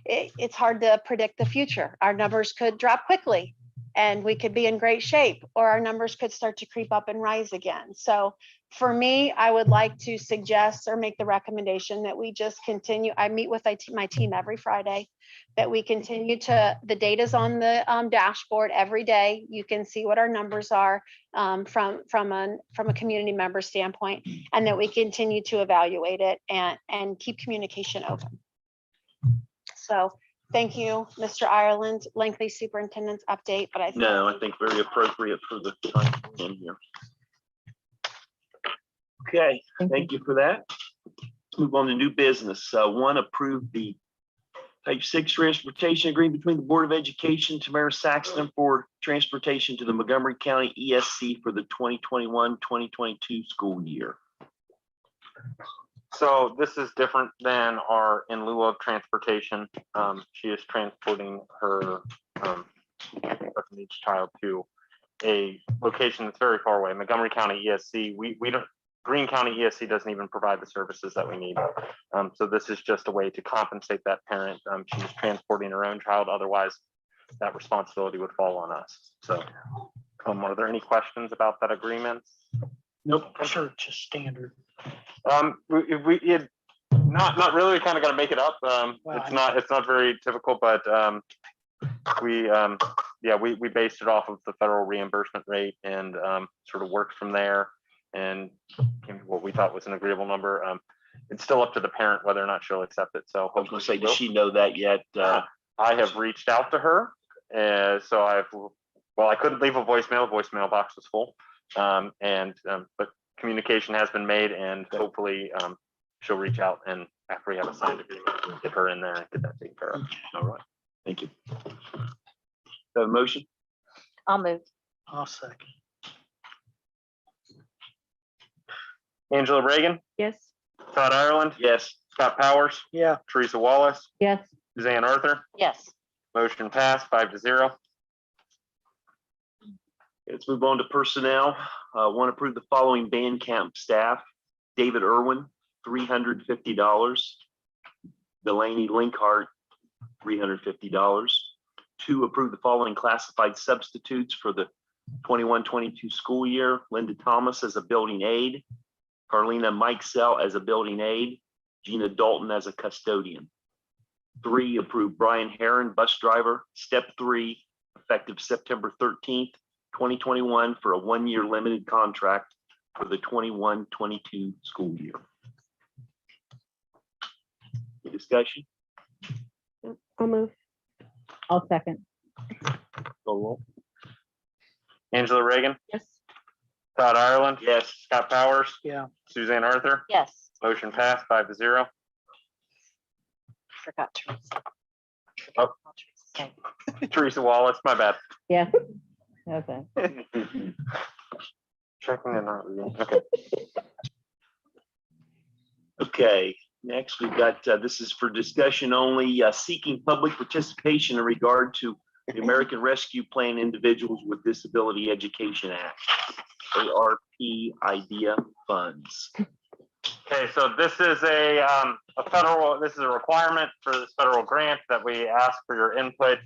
It's hard to predict the future. Our numbers could drop quickly and we could be in great shape, or our numbers could start to creep up and rise again. So for me, I would like to suggest or make the recommendation that we just continue. I meet with my team every Friday, that we continue the data's on the dashboard every day. You can see what our numbers are from a community member standpoint, and that we continue to evaluate it and keep communication open. So thank you, Mr. Ireland. Lengthy superintendent's update, but I think very appropriate for the time in here. Okay, thank you for that. Let's move on to new business. One, approve the Type 6 transportation agreement between the Board of Education, Tamara Saxton, for transportation to the Montgomery County ESC for the 2021-2022 school year. So this is different than our in lieu of transportation. She is transporting her special needs child to a location that's very far away, Montgomery County ESC. We don't, Greene County ESC doesn't even provide the services that we need. So this is just a way to compensate that parent. She's transporting her own child. Otherwise, that responsibility would fall on us. So are there any questions about that agreement? Nope, sure, just standard. Not really. We kind of got to make it up. It's not very typical, but we based it off of the federal reimbursement rate and sort of worked from there and came to what we thought was an agreeable number. It's still up to the parent whether or not she'll accept it. So I was going to say, does she know that yet? I have reached out to her, so I couldn't leave a voicemail. The voicemail box was full, but communication has been made, and hopefully she'll reach out, and after we have a signed agreement, we'll get her in there and get that taken care of. All right, thank you. Have a motion? I'll move. I'll second. Angela Reagan, Yes. Todd Ireland, Yes. Scott Powers, Yeah, Teresa Wallace, Yes. Suzanne Arthur. Yes. Motion passed 5-0. Let's move on to personnel. Want to approve the following band camp staff: David Irwin, $350. Delaney Linkhart, $350. To approve the following classified substitutes for the 21-22 school year: Linda Thomas as a building aide, Carlina Mikesell as a building aide, Gina Dalton as a custodian. 3, approve Brian Heron, bus driver, step 3, effective September 13th, 2021, for a 1-year limited contract for the 21-22 school year. Any discussion? I'll move. I'll second. Call roll. Angela Reagan, Yes. Todd Ireland, Yes. Scott Powers, yeah. Suzanne Arthur. Yes. Motion passed 5-0. Forgot Teresa. Oh. Teresa Wallace, my bad. Yeah. Okay. Checking in. Okay. Okay, next we've got, this is for discussion only, seeking public participation in regard to the American Rescue Plan Individuals with Disability Education Act, ARP IDEA funds. Okay, so this is a requirement for this federal grant that we ask for your input.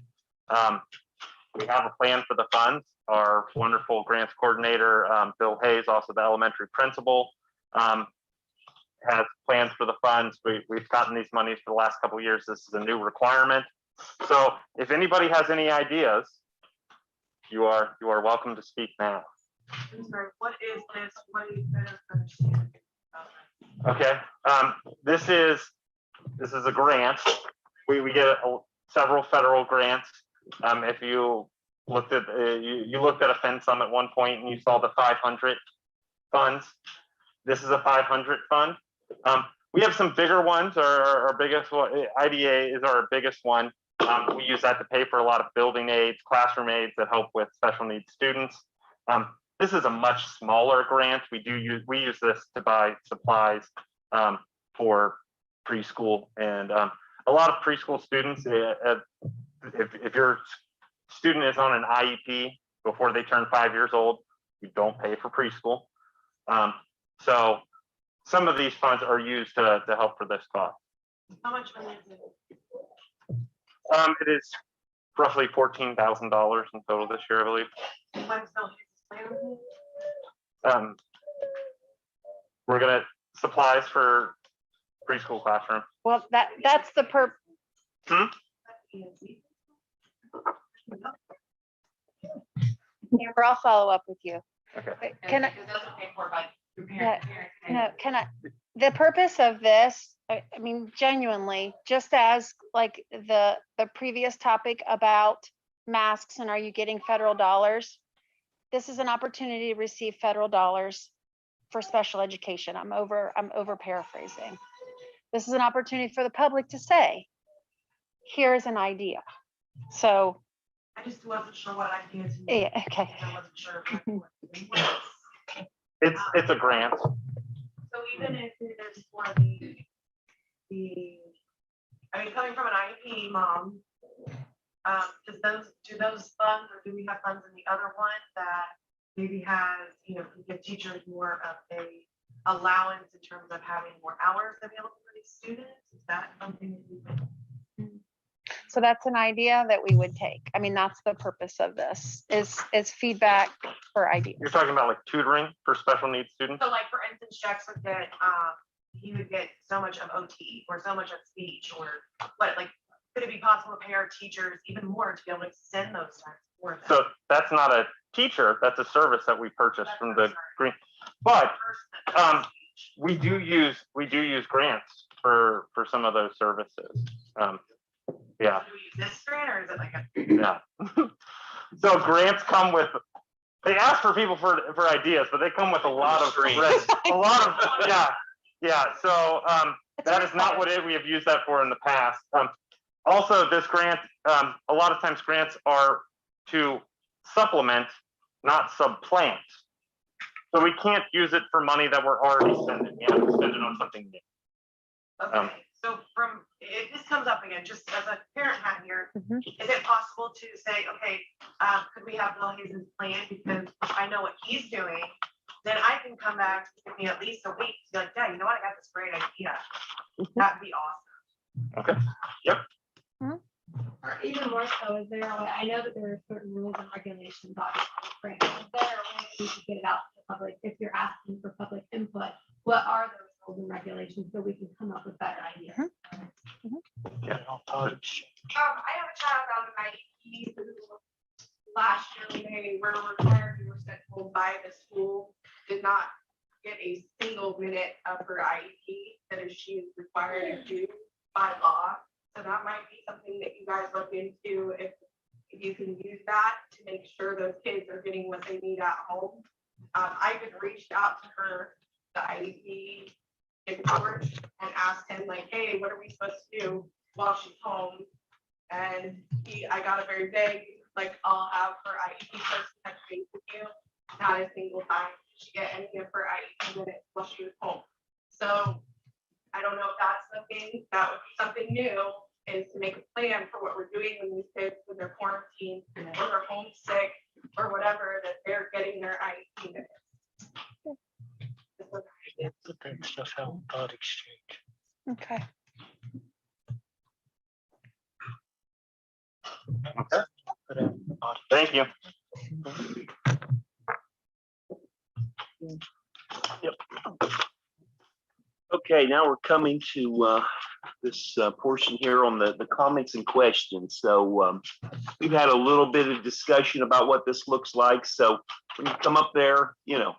We have a plan for the funds. Our wonderful grants coordinator, Bill Hayes, also the elementary principal, has plans for the funds. We've gotten these monies for the last couple of years. This is a new requirement. So if anybody has any ideas, you are welcome to speak now. What is this? What do you understand? Okay, this is a grant. We get several federal grants. If you looked at, you looked at a Fin Sum at one point and you saw the 500 funds. This is a 500 fund. We have some bigger ones. Our biggest one, IDA is our biggest one. We use that to pay for a lot of building aids, classroom aids that help with special needs students. This is a much smaller grant. We use this to buy supplies for preschool, and a lot of preschool students, if your student is on an IEP before they turn 5 years old, you don't pay for preschool. So some of these funds are used to help for this cost. How much money is it? It is roughly $14,000 in total this year, I believe. We're gonna supplies for preschool classroom. Well, that's the Amber, I'll follow up with you. Okay. Can I? No, can I? The purpose of this, I mean, genuinely, just as like the previous topic about masks and are you getting federal dollars? This is an opportunity to receive federal dollars for special education. I'm over paraphrasing. This is an opportunity for the public to say, here's an idea. So. I just wasn't sure what ideas. Yeah, okay. I wasn't sure. It's a grant. So even if it is for I mean, coming from an IEP mom, do those funds, or do we have funds in the other one that maybe has, can give teachers more of a allowance in terms of having more hours available for these students? Is that something that we would? So that's an idea that we would take. I mean, that's the purpose of this is feedback for ideas. You're talking about like tutoring for special needs students? So like, for instance, Jax would get, he would get so much of OT or so much of speech, or what, like, could it be possible to pay our teachers even more to be able to extend those times for them? So that's not a teacher, that's a service that we purchased from the Green. But we do use grants for some of those services. Yeah. Do we use this grant, or is it like a? Yeah. So grants come with, they ask for people for ideas, but they come with a lot of grants. Yeah. So that is not what we have used that for in the past. Also, this grant, a lot of times grants are to supplement, not supplant. So we can't use it for money that we're already spending. We have to spend it on something new. Okay, so this comes up again, just as a parent hat here, is it possible to say, okay, could we have Bill Hazen's plan, because I know what he's doing, then I can come back, give me at least a week to be like, yeah, you know what, I got this great idea. That'd be awesome. Okay. Yep. Or even more so, is there, I know that there are certain rules and regulations, obviously, right? Is there a way we can get it out to the public if you're asking for public input? What are those rules and regulations so we can come up with better ideas? Yeah. I have a child on the IEP who last year when they were required to scheduled by the school did not get a single minute of her IEP that is she is required to do by law. So that might be something that you guys look into, if you can use that to make sure those kids are getting what they need at home. I even reached out to her, the IEP in court, and asked him like, hey, what are we supposed to do while she's home? And I got a very vague, like, I'll have her IEP person touch base with you. Not a single time did she get any of her IEP minutes while she was home. So I don't know if that's something that would be something new, is to make a plan for what we're doing when these kids, when they're quarantined or they're homesick or whatever, that they're getting their IEP minutes. The big stuff out in thought exchange. Okay. Okay. Thank you. Yep. Okay, now we're coming to this portion here on the comments and questions. So we've had a little bit of discussion about what this looks like. So when you come up there, you know,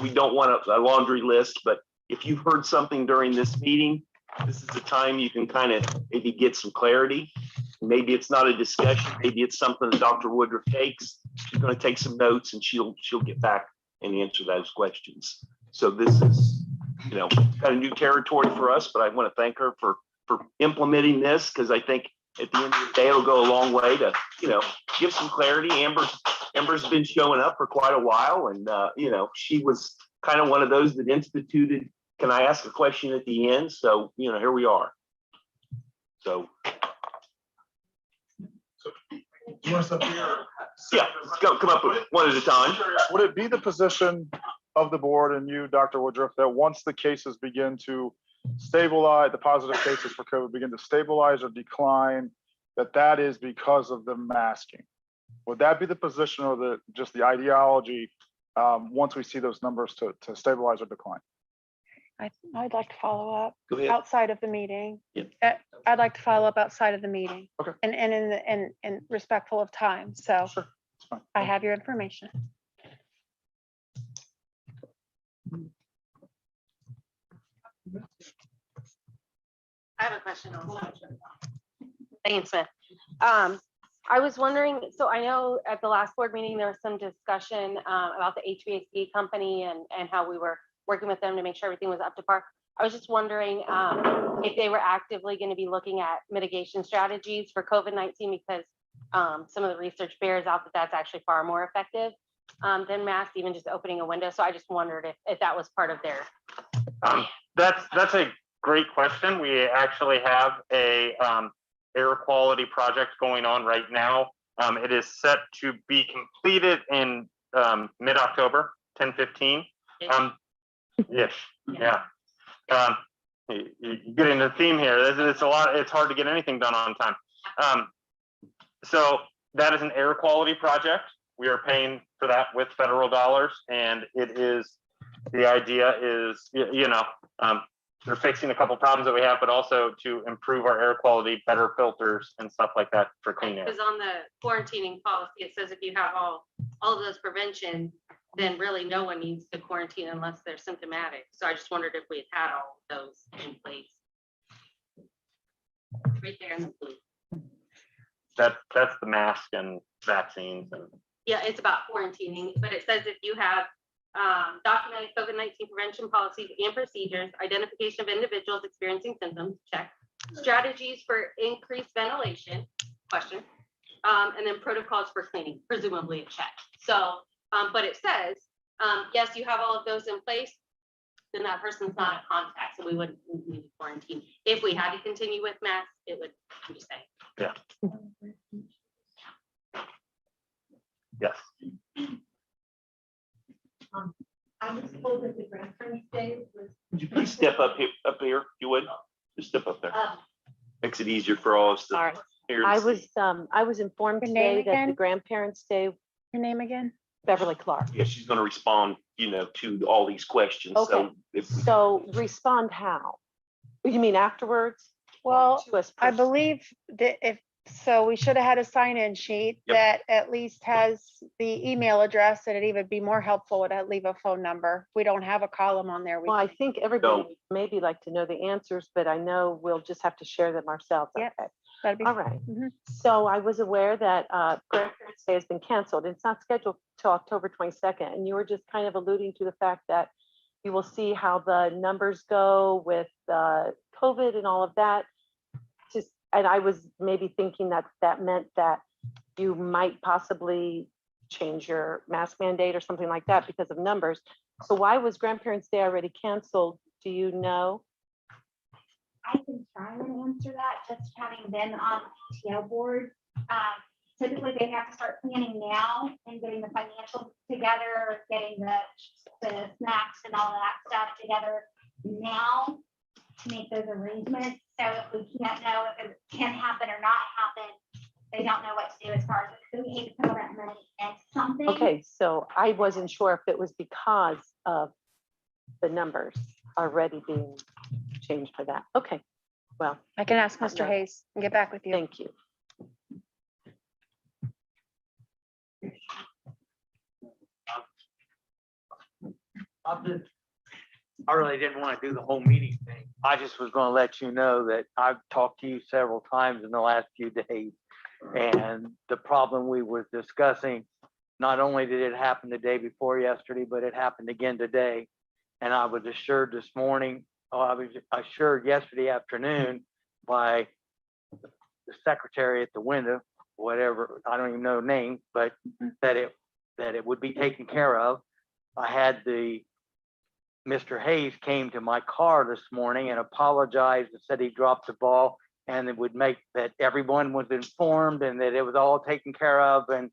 we don't want a laundry list, but if you've heard something during this meeting, this is the time you can kind of maybe get some clarity. Maybe it's not a discussion, maybe it's something that Dr. Woodruff takes. She's going to take some notes and she'll get back and answer those questions. So this is, you know, kind of new territory for us, but I want to thank her for implementing this, because I think at the end of the day, it'll go a long way to, you know, give some clarity. Amber's been showing up for quite a while, and you know, she was kind of one of those that instituted, can I ask a question at the end? So, you know, here we are. So. You want us up here? Yeah, let's go, come up with it one at a time. Would it be the position of the board and you, Dr. Woodruff, that once the cases begin to stabilize, the positive cases for COVID begin to stabilize or decline, that is because of the masking? Would that be the position, or just the ideology once we see those numbers to stabilize or decline? I'd like to follow up Go ahead. outside of the meeting. Yeah. I'd like to follow up outside of the meeting. Okay. And respectful of time. So Sure, it's fine. I have your information. I have a question. Thanks, Smith. I was wondering, so I know at the last board meeting, there was some discussion about the HVAC company and how we were working with them to make sure everything was up to par. I was just wondering if they were actively going to be looking at mitigation strategies for COVID-19, because some of the research bears out that that's actually far more effective than masks, even just opening a window. So I just wondered if that was part of their. That's a great question. We actually have a air quality project going on right now. It is set to be completed in mid-October, 10/15. Yes, yeah. You get into the theme here. It's a lot. It's hard to get anything done on time. So that is an air quality project. We are paying for that with federal dollars, and it is, the idea is, you know, they're fixing a couple problems that we have, but also to improve our air quality, better filters and stuff like that for clean air. Because on the quarantining policy, it says if you have all of those prevention, then really no one needs to quarantine unless they're symptomatic. So I just wondered if we had all of those in place. Right there in the blue. That's the mask and vaccines. And Yeah, it's about quarantining, but it says if you have documented COVID-19 prevention policies and procedures, identification of individuals experiencing symptoms, check, strategies for increased ventilation, question, and then protocols for cleaning, presumably a check. So, but it says, yes, you have all of those in place, then that person's not a contact, so we wouldn't need to quarantine. If we had to continue with masks, it would, I'm just saying. yeah. Yes. I was told that the Grandparents' Day was. Would you please step up here, if you would? Just step up there. Makes it easier for all of us to Sorry. hear. and I see. was informed Your name today that the again? Grandparents' Day, Your name again? Beverly Clark. Yeah, she's going to respond, you know, to all these questions. Okay. So if we So respond how? You mean afterwards? Well, To us I pers- believe that so we should have had a sign-in sheet Yep. that at least has the email address, and it'd even be more helpful to leave a phone number. We don't have a column on there. Well, I think everybody would maybe like to know the answers, but I know we'll just have to share them ourselves. Yep. Okay. That'd be. All right. Mhm. So I was aware that Grandparents' Day has been canceled. It's not scheduled till October 22nd. And you were just kind of alluding to the fact that you will see how the numbers go with COVID and all of that. And I was maybe thinking that that meant that you might possibly change your mask mandate or something like that because of numbers. So why was Grandparents' Day already canceled? Do you know? I can try and answer that, just having been on the PTO board. Typically, they have to start planning now and getting the financials together, getting the snacks and all of that stuff together now to make those arrangements. So if we can't know if it can happen or not happen, they don't know what to do as far as who needs to put all that money into something. Okay, so I wasn't sure if it was because of the numbers already being changed for that. Okay, well, I can ask Mr. Hayes and get back with you. thank you. I really didn't want to do the whole meeting thing. I just was going to let you know that I've talked to you several times in the last few days. And the problem we was discussing, not only did it happen the day before yesterday, but it happened again today. And I was assured this morning, I was assured yesterday afternoon by the secretary at the window, whatever, I don't even know names, but that it would be taken care of. I had Mr. Hayes came to my car this morning and apologized and said he dropped the ball and it would make that everyone was informed and that it was all taken care of and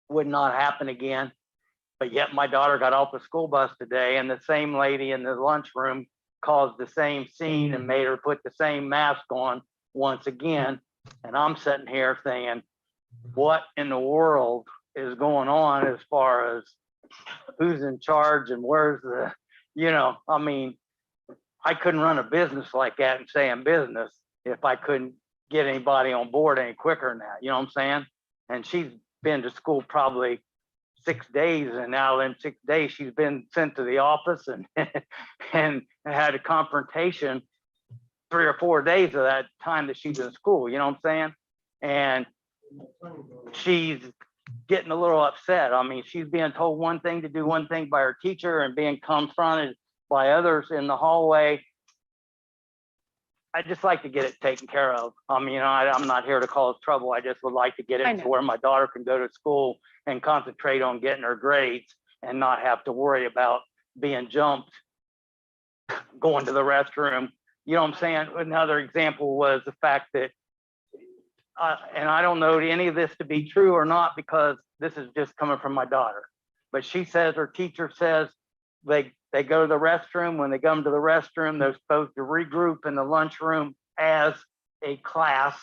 would not happen again. But yet my daughter got off the school bus today and the same lady in the lunchroom caused the same scene and made her put the same mask on once again. And I'm sitting here saying, what in the world is going on as far as who's in charge and where's the, I mean, I couldn't run a business like that and stay in business if I couldn't get anybody on board any quicker than that, you know what I'm saying? And she's been to school probably 6 days, and now in 6 days she's been sent to the office and and had a confrontation 3 or 4 days of that time that she's in school, you know what I'm saying? And she's getting a little upset. I mean, she's being told one thing to do one thing by her teacher and being confronted by others in the hallway. I just like to get it taken care of. I mean, I'm not here to cause trouble. I just would like to get I it know. to where my daughter can go to school and concentrate on getting her grades and not have to worry about being jumped, going to the restroom. You know what I'm saying? Another example was the fact that, and I don't know any of this to be true or not because this is just coming from my daughter, but she says her teacher says they go to the restroom. When they come to the restroom, they're supposed to regroup in the lunchroom as a class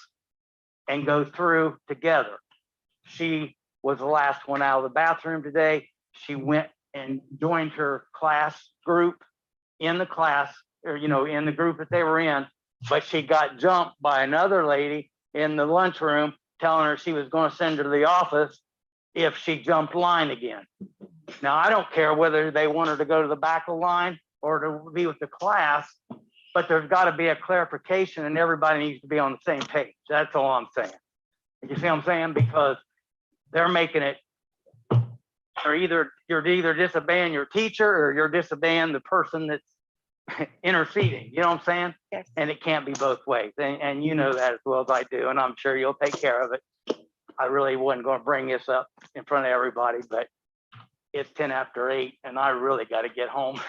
and go through together. She was the last one out of the bathroom today. She went and joined her class group in the class, or, in the group that they were in, but she got jumped by another lady in the lunchroom telling her she was going to send her to the office if she jumped line again. Now, I don't care whether they want her to go to the back of the line or to be with the class, but there's got to be a clarification and everybody needs to be on the same page. That's all I'm saying. You see what I'm saying? Because they're making it, or you're either disobeying your teacher or you're disobeying the person that's interceding, you know what I'm saying? Yes. And it can't be both ways. And you know that as well as I do, and I'm sure you'll take care of it. I really wasn't going to bring this up in front of everybody, but it's 10 after 8 and I really got to get home.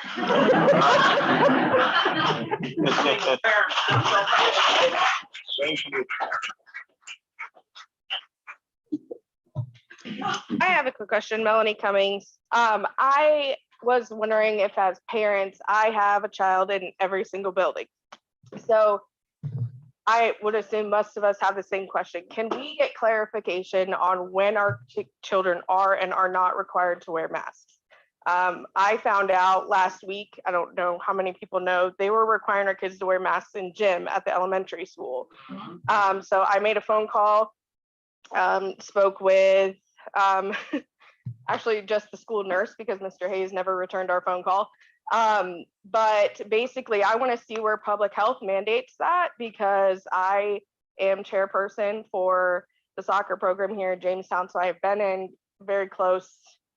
I have a quick question, Melanie Cummings. I was wondering if as parents, I have a child in every single building. So I would assume most of us have the same question. Can we get clarification on when our children are and are not required to wear masks? I found out last week, I don't know how many people know, they were requiring our kids to wear masks in gym at the elementary school. So I made a phone call, spoke with actually just the school nurse because Mr. Hayes never returned our phone call. But basically I want to see where public health mandates that because I am chairperson for the soccer program here in Jamestown. So I've been in very close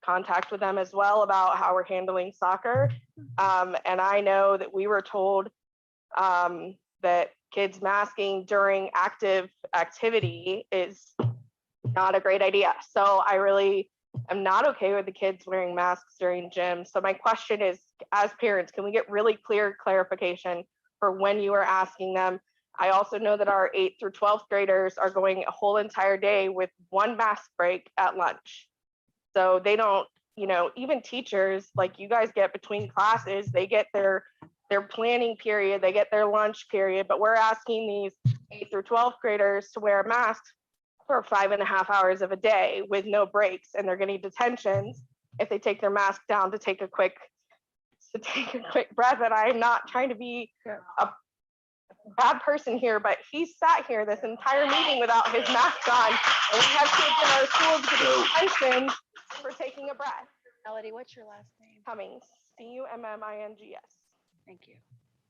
contact with them as well about how we're handling soccer. And I know that we were told that kids masking during active activity is not a great idea. So I really am not okay with the kids wearing masks during gym. So my question is, as parents, can we get really clear clarification for when you are asking them? I also know that our 8th through 12th graders are going a whole entire day with one mask break at lunch. So they don't, even teachers like you guys get between classes, they get their planning period, they get their lunch period, but we're asking these 8th through 12th graders to wear masks for 5.5 hours of a day with no breaks, and they're getting detentions if they take their mask down to take a quick breath. And I'm not trying to be bad person here, but he sat here this entire meeting without his mask on. And we have kids in our schools getting detention for taking a breath. Melody, what's your last name? Cummings, Cummings. Thank you.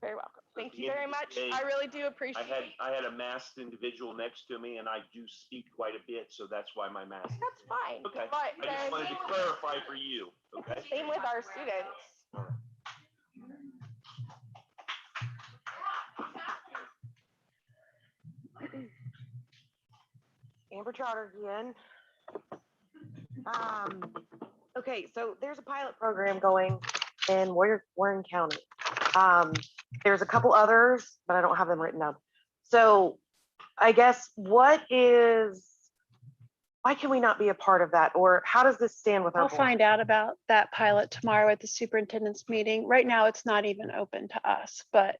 Very welcome. Thank you very much. I really do appreciate it. I had a masked individual next to me and I do speak quite a bit, so that's why my mask. That's fine. Okay, But I just then, wanted to clarify for you, okay? same with our students. Amber Trotter again. Okay, so there's a pilot program going in Warren County. There's a couple others, but I don't have them written down. So I guess why can we not be a part of that? Or how does this stand with our I'll board? find out about that pilot tomorrow at the superintendent's meeting. Right now, it's not even open to us, but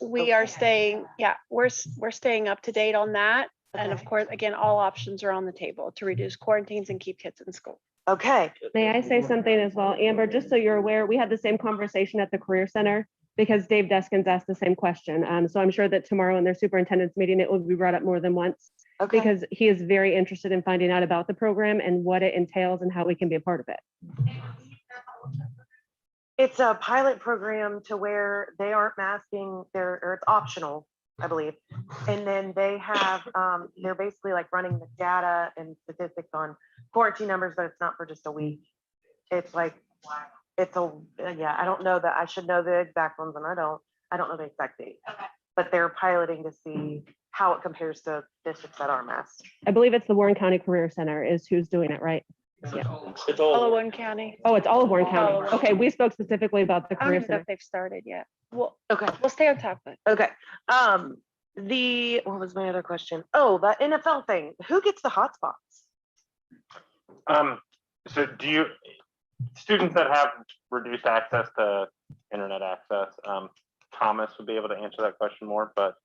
we are staying, we're staying up to date on that. And of Okay. course, again, all options are on the table to reduce quarantines and keep kids in school. Okay, May I say something as well? Amber, just so you're aware, we had the same conversation at the Career Center because Dave Deskins asked the same question. So I'm sure that tomorrow in their superintendent's meeting, it will be brought up more than once okay. because he is very interested in finding out about the program and what it entails and how we can be a part of it. It's a pilot program to where they aren't masking or it's optional, I believe. And then they have, they're basically like running the data and statistics on quarantine numbers, but it's not for just a week. It's like, I don't know that, I should know the exact ones and I don't know the exact date. But they're piloting to see how it compares to districts that are masked. I believe it's the Warren County Career Center is who's doing it, right? Yeah. It's All of all, Warren County. Oh, it's all of Warren All County. of Warren. Okay, we spoke specifically about the I don't Career even know Center. if they've started yet. We'll Okay, stay on top of it. okay. What was my other question? Oh, the NFL thing. Who gets the hotspots? So students that have reduced access to internet access, Thomas would be able to answer that question more, but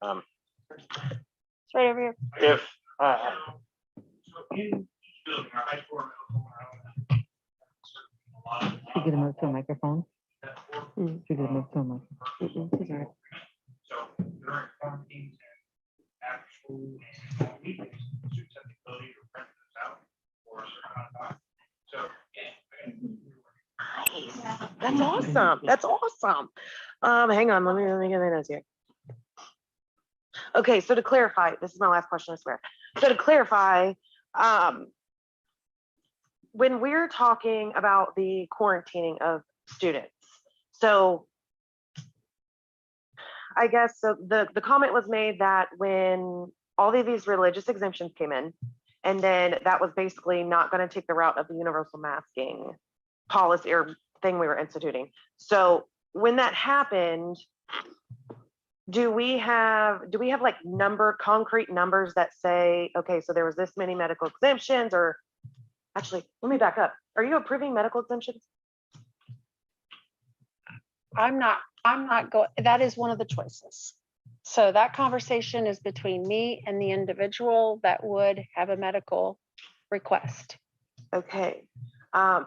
It's right over here. if, Should get him up to a microphone. Should get him up to a microphone. He's all right. So during quarantines and after school and on weekends, students have the ability to rent this out for a certain amount of time. So, That's awesome. That's awesome. Hang on, let me get my notes here. Okay, so to clarify, this is my last question, I swear. So to clarify, when we're talking about the quarantining of students, so I guess so the comment was made that when all of these religious exemptions came in, and then that was basically not going to take the route of the universal masking policy or thing we were instituting. So when that happened, do we have like concrete numbers that say, okay, so there was this many medical exemptions? Or actually, let me back up. Are you approving medical exemptions? I'm not going, that is one of the choices. So that conversation is between me and the individual that would have a medical request. Okay.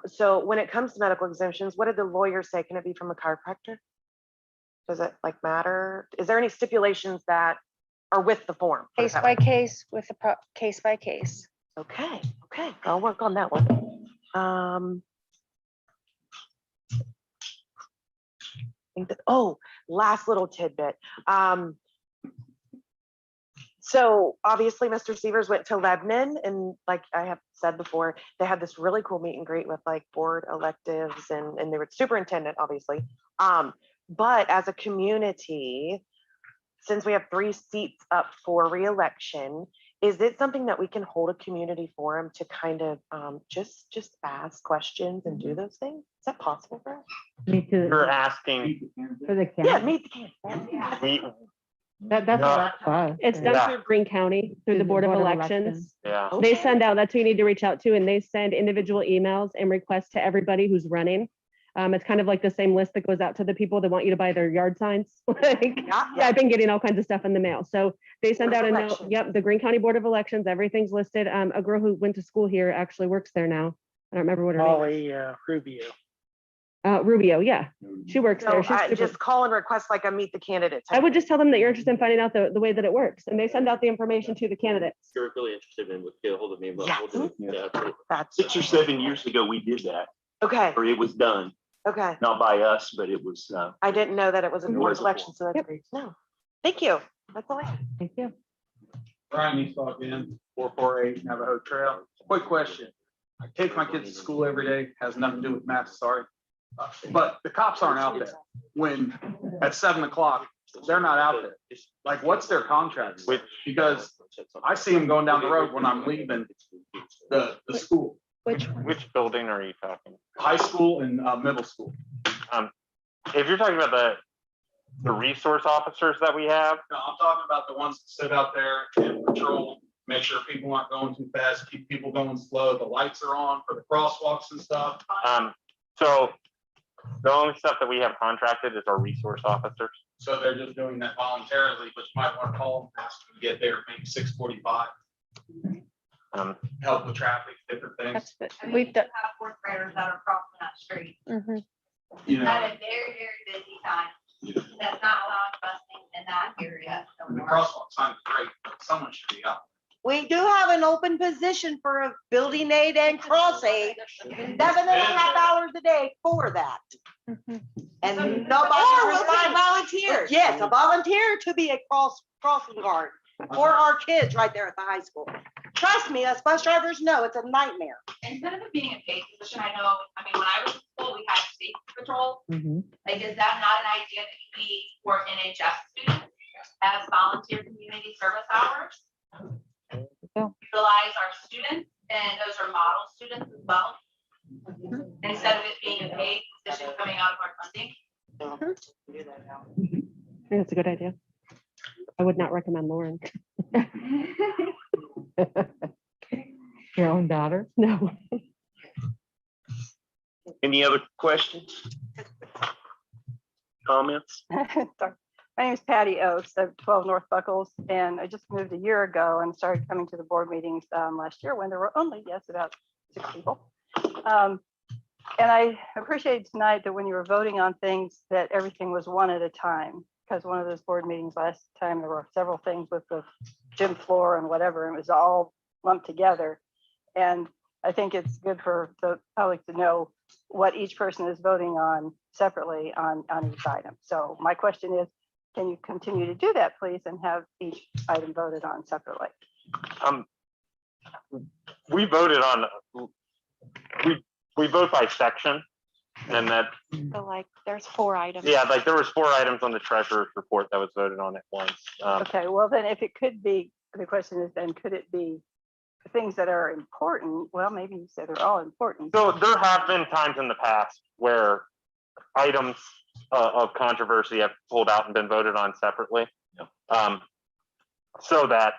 So when it comes to medical exemptions, what did the lawyer say? Can it be from a chiropractor? Does it like matter? Is there any stipulations that are with the form? Put it Case that by way. case with a case by case. Okay, okay, I'll work on that one. Last little tidbit. So obviously Mr. Severs went to Lebanon, and like I have said before, they had this really cool meet and greet with like board electives and they were superintendent, obviously. But as a community, since we have 3 seats up for reelection, is it something that we can hold a community forum to kind of just ask questions and do those things? Is that possible for us? Me too. you're asking, For the Yeah, camera. meet the candidate. we, That's No. a lot for us. It's done Yeah. through Green County, through the Board of Elections. yeah. They send out, that's who you need to reach out to, and they send individual emails and requests to everybody who's running. It's kind of like the same list that goes out to the people that want you to buy their yard signs. Like, yeah, I've been getting all kinds of stuff in the mail. So they send Board out of a note. Elections. Yep, the Green County Board of Elections, everything's listed. A girl who went to school here actually works there now. I don't remember what her name is. Rubio. Rubio, yeah. She works So there. She's I super. just call and request like a meet the candidates. I would just tell them that you're interested in finding out the way that it works, and they send out the information to the candidates. If you're really interested in, get a hold of me. Yeah. We'll do it. Yeah, absolutely. That's 6 or 7 years ago, we did that, okay. or it was done, Okay. not by us, but it was, I didn't know that it was a It board was a election, so that's Yep. great. No, thank you. That's all I have. Thank you. Brian Eastlock in 448 Navajo Trail. Quick question. I take my kids to school every day, has nothing to do with math, sorry. But the cops aren't out there when at 7 o'clock, they're not out there. Like, what's their contract? Because I see them going down the road when I'm leaving the school, Which building are you talking? high school and middle school. If you're talking about the resource officers that we have, No, I'm talking about the ones that sit out there and patrol, make sure people aren't going too fast, keep people going slow. The lights are on for the crosswalks and stuff. so the only stuff that we have contracted is our resource officers. So they're just doing that voluntarily, but you might want to call them, ask them to get there, maybe 6:45, Um, help with traffic, different things. We've done. Have fourth graders that are crossing that street Mhm. You know, at a very, very busy time. That's not allowed busing in that area. the crosswalk sign is great, but someone should be out. We do have an open position for a building aid and cross aid, 7.5 hours a day for that. And nobody responded. Volunteers. Yes, a volunteer to be a crossing guard for our kids right there at the high school. Trust me, us bus drivers know it's a nightmare. Instead of it being a paid position, I know, I mean, when I was in school, we had safety patrol. Mhm. Like, is that not an idea that we, for NHS students, as volunteer community service hours? Utilize our students, and those are model students as well. Instead of it being a paid position coming out of our funding. I think that's a good idea. I would not recommend Lauren. Your own daughter? No. any other questions? Comments? Sorry. My name is Patty Oaks of 12 North Buckles, and I just moved a year ago and started coming to the board meetings last year when there were only, yes, about 6 people. And I appreciate tonight that when you were voting on things, that everything was one at a time. Because one of those board meetings last time, there were several things with the gym floor and whatever, and it was all lumped together. And I think it's good for the public to know what each person is voting on separately on each item. So my question is, can you continue to do that, please, and have each item voted on separately? We voted on, we vote by section, and that, So like, there's 4 items. yeah, like there was 4 items on the treasurer's report that was voted on at once. Okay, well, then if it could be, the question is then, could it be things that are important? Well, maybe you said they're all important. So there have been times in the past where items of controversy have pulled out and been voted on separately. So that,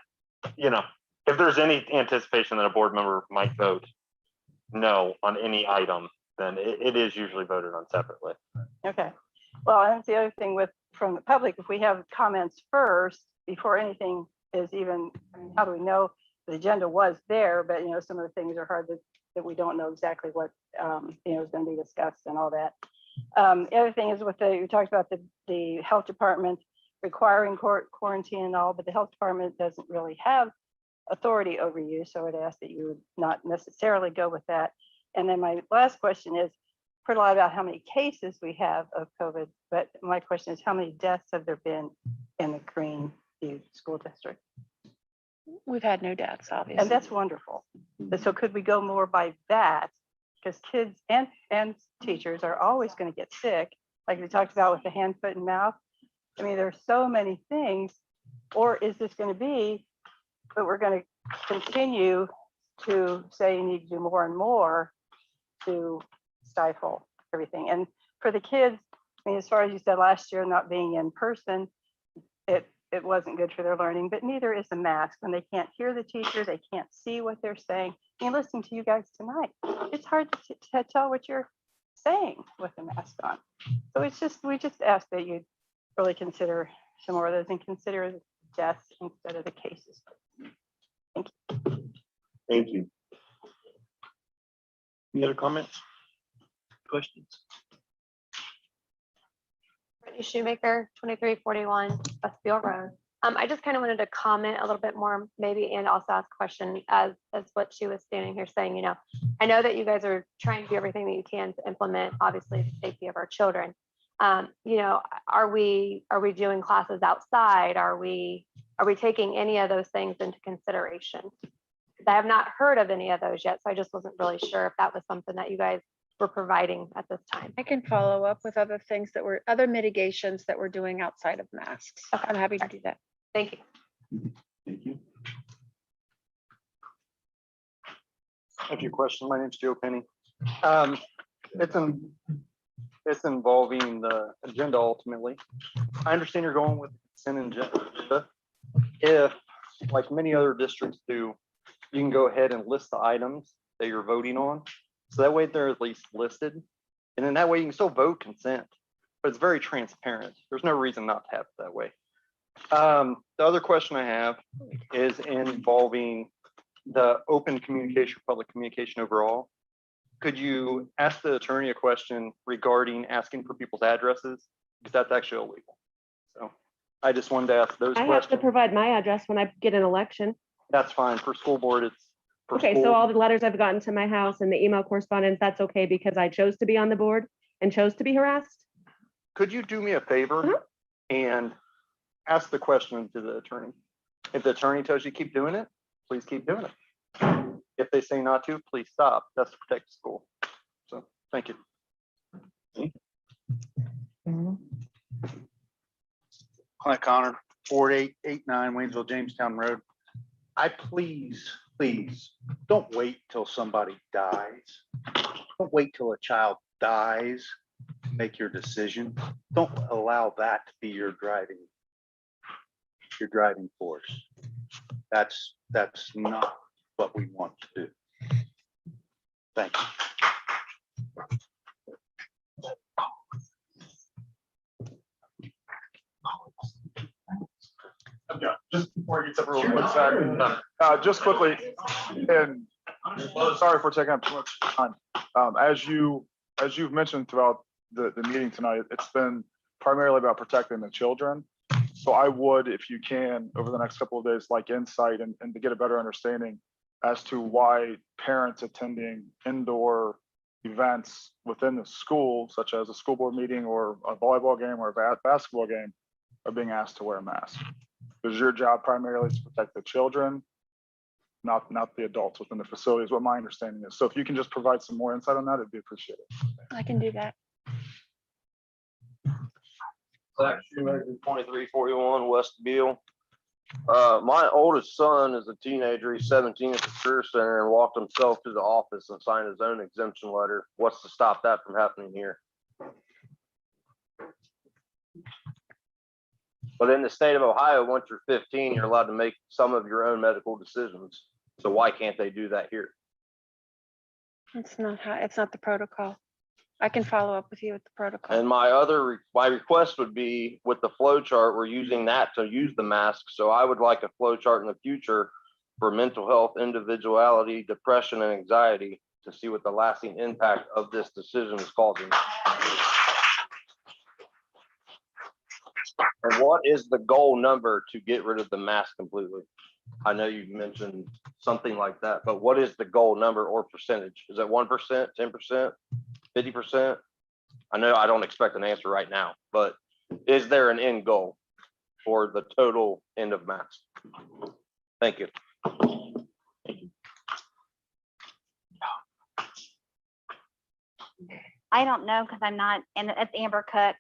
you know, if there's any anticipation that a board member might vote no on any item, then it is usually voted on separately. Okay, well, and that's the other thing with, from the public, if we have comments first, before anything is even, I mean, how do we know the agenda was there, but you know, some of the things are hard that we don't know exactly what, you know, is gonna be discussed and all that. The other thing is with you talked about the health department requiring quarantine and all, but the health department doesn't really have authority over you. So I'd ask that you would not necessarily go with that. And then my last question is, heard a lot about how many cases we have of COVID, but my question is, how many deaths have there been in the Greeneview School District? We've had no deaths, obviously. And that's wonderful. But so could we go more by that? Because kids and teachers are always going to get sick, like we talked about with the hand, foot, and mouth. I mean, there's so many things. Or is this going to be, but we're going to continue to say you need to do more and more to stifle everything? And for the kids, I mean, as far as you said last year, not being in person, it wasn't good for their learning, but neither is the mask. When they can't hear the teacher, they can't see what they're saying. I mean, listening to you guys tonight, it's hard to tell what you're saying with the mask on. So it's just, we just ask that you really consider some more of those and consider the deaths instead of the cases. Thank you. Thank you. Any other comments? Questions? Brittany Shoemaker, 2341 Westfield Road. I just kind of wanted to comment a little bit more, maybe, and also ask a question as what she was standing here saying. You know, I know that you guys are trying to do everything that you can to implement, obviously, the safety of our children. You know, are we doing classes outside? Are we taking any of those things into consideration? Because I have not heard of any of those yet, so I just wasn't really sure if that was something that you guys were providing at this time. I can follow up with other things that were other mitigations that we're doing outside of masks. I'm happy to do that. Thank you. Thank you. Thank you. Question. My name's Joe Penny. It's involving the agenda ultimately. I understand you're going with the consent agenda. If, like many other districts do, you can go ahead and list the items that you're voting on. So that way they're at least listed. And then that way you can still vote consent, but it's very transparent. There's no reason not to have it that way. The other question I have is involving the open communication, public communication overall. Could you ask the attorney a question regarding asking for people's addresses? Because that's actually illegal. So I just wanted to ask those I have to questions. provide my address when I get an election. That's fine. For school board, it's. for Okay, school. so all the letters I've gotten to my house and the email correspondence, that's okay because I chose to be on the board and chose to be harassed? Could you do me a favor and ask the question to the attorney? If the attorney tells you keep doing it, please keep doing it. If they say not to, please stop. That's to protect the school. So, thank you. Clint Connor, 4889 Waynesville, Jamestown Road. Please, don't wait till somebody dies. Don't wait till a child dies to make your decision. Don't allow that to be your driving force. That's not what we want to do. Thank you. Okay, just before I get to everyone, 1 second. Just quickly, and sorry for taking up too much time. As you've mentioned throughout the meeting tonight, it's been primarily about protecting the children. So I would, if you can, over the next couple of days, like insight and to get a better understanding as to why parents attending indoor events within the school, such as a school board meeting or a volleyball game or a basketball game, are being asked to wear a mask. Because your job primarily is to protect the children, not the adults within the facility, is what my understanding is. So if you can just provide some more insight on that, it'd be appreciated. I can do that. Sept 2341 West Beale. My oldest son is a teenager. He's 17 at the career center and walked himself to the office and signed his own exemption letter. What's to stop that from happening here? But in the state of Ohio, once you're 15, you're allowed to make some of your own medical decisions. So why can't they do that here? It's not the protocol. I can follow up with you with the protocol. And my request would be with the flow chart, we're using that to use the mask. So I would like a flow chart in the future for mental health, individuality, depression, and anxiety to see what the lasting impact of this decision is causing. And what is the goal number to get rid of the mask completely? I know you mentioned something like that, but what is the goal number or percentage? Is it 1%, 10%, 50%? I know I don't expect an answer right now, but is there an end goal for the total end of mask? Thank you. I don't know because I'm not in, it's Amber Cook.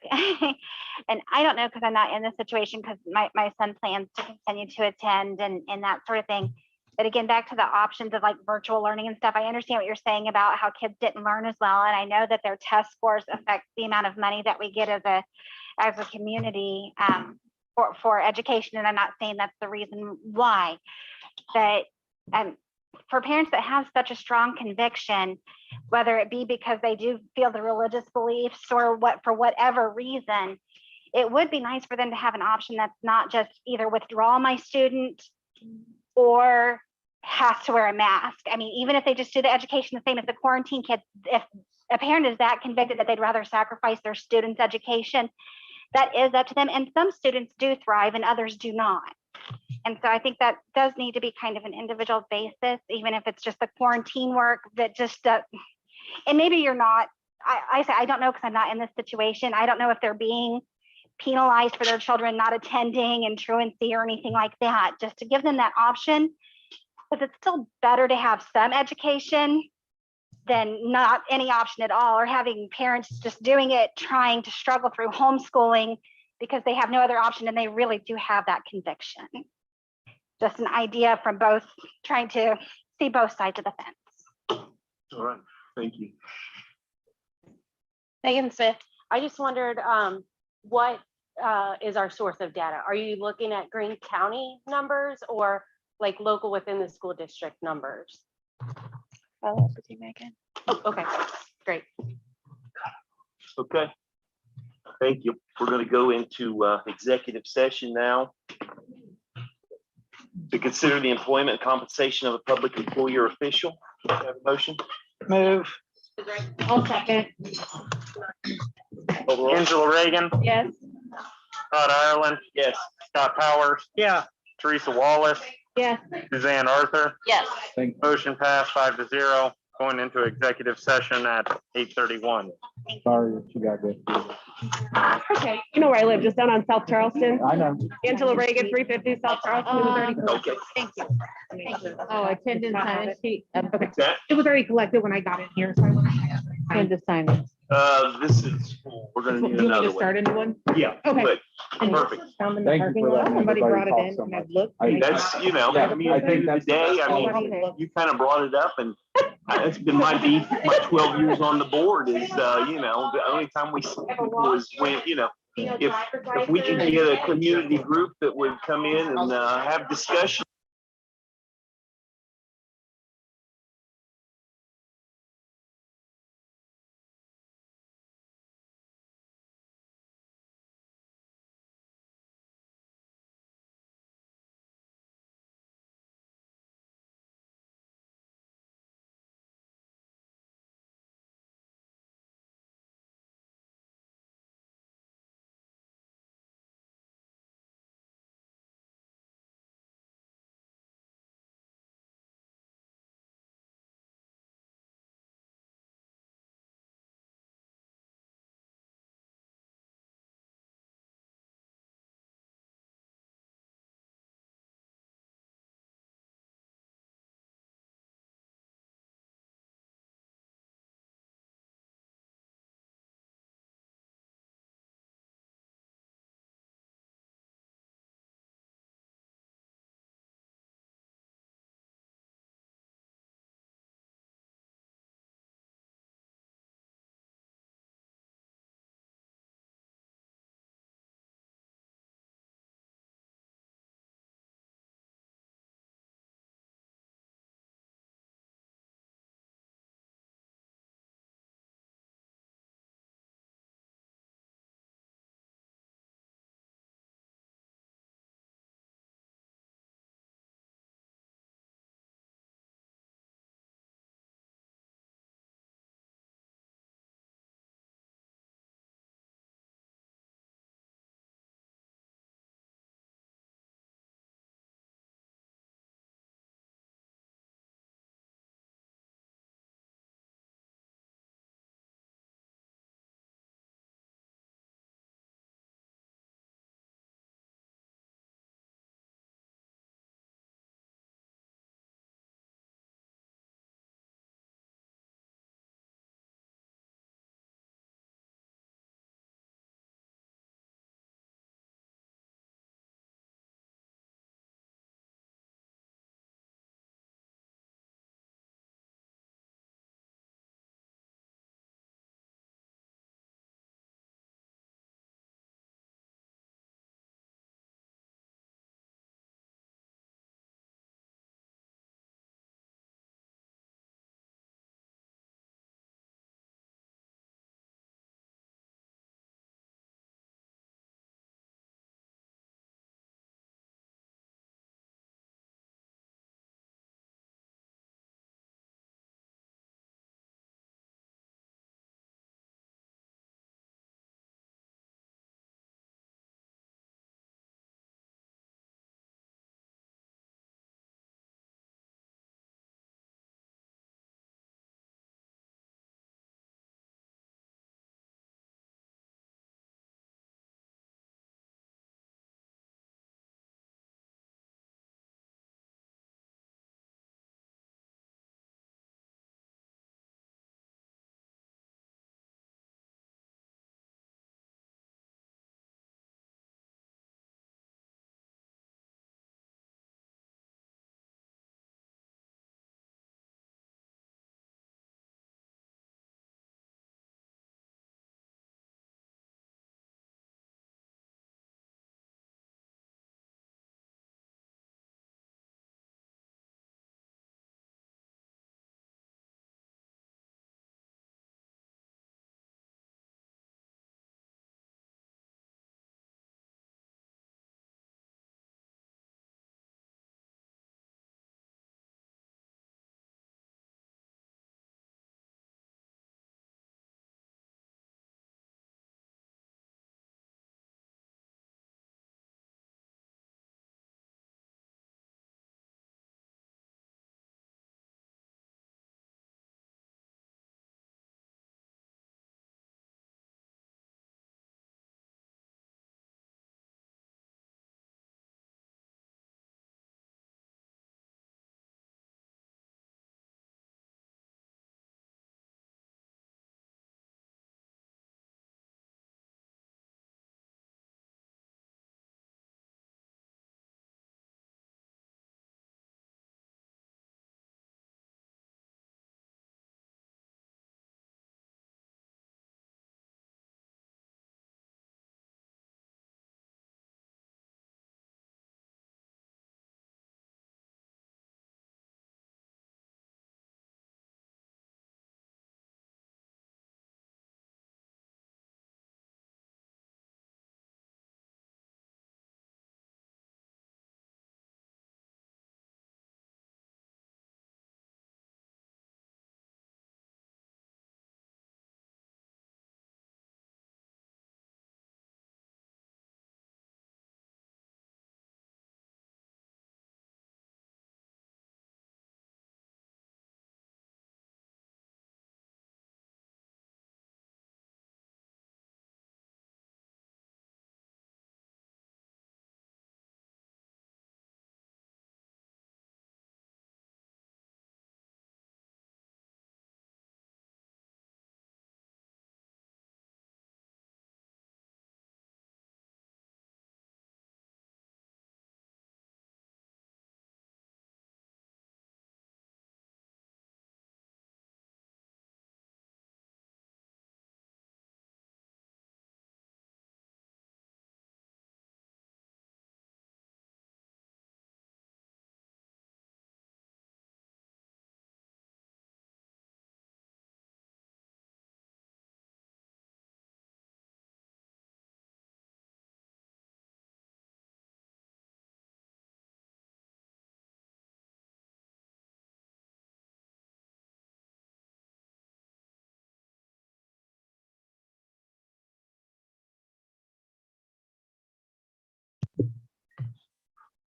And I don't know because I'm not in this situation because my son plans to continue to attend and that sort of thing. But again, back to the options of like virtual learning and stuff, I understand what you're saying about how kids didn't learn as well. And I know that their test scores affect the amount of money that we get as a community for education. And I'm not saying that's the reason why, but for parents that have such a strong conviction, whether it be because they do feel the religious beliefs or for whatever reason, it would be nice for them to have an option that's not just either withdraw my student or has to wear a mask. I mean, even if they just do the education the same as the quarantine kids, if a parent is that convicted that they'd rather sacrifice their student's education, that is up to them. And some students do thrive and others do not. And so I think that does need to be kind of an individual basis, even if it's just the quarantine work that just, and maybe you're not, I say, I don't know, because I'm not in this situation. I don't know if they're being penalized for their children not attending and truancy or anything like that, just to give them that option. Because it's still better to have some education than not any option at all, or having parents just doing it, trying to struggle through homeschooling because they have no other option and they really do have that conviction. Just an idea from both, trying to see both sides of the fence. All right, thank you. Megan Smith, I just wondered, what is our source of data? Are you looking at Greene County numbers or like local within the school district numbers? Follow up with you, Megan. Oh, okay, great. Okay. Thank you. We're going to go into executive session now to consider the employment and compensation of a public employee or official. Have a motion? Move. I'll second. Overall? Angela Reagan, Yes. Todd Ireland, Yes. Scott Powers, Yeah. Teresa Wallace, Yes. Suzanne Arthur. Yes. Motion passed 5-0, going into executive session at 8:31. Sorry that you got this. Okay, you know where I live, just down on South Charleston. I know. Angela Reagan, 350 South Charleston. Okay. Thank you. Oh, attendance on a sheet. Okay. That, It was already collected when I got in here, so I went ahead. Send to sign it. this is, we're going to Do need you want me another to start one. a new one? Yeah, Okay. good. And Perfect. found in the Thank you parking for lot. letting Somebody everybody brought it talk in so and much. I've looked. I- That's, you know, Yeah, I mean, I at the think end of the that's- day, I mean, Okay. you kind of brought it up, and it's been my beef, my 12 years on the board is, you know, the only time we see people is when, you know, if we can get a community group that would come in and have discussion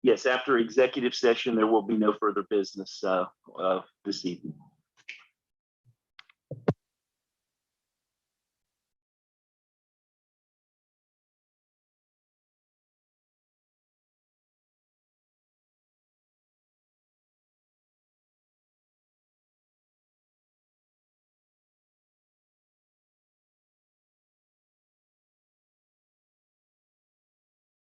Yes, after executive session, there will be no further business this evening.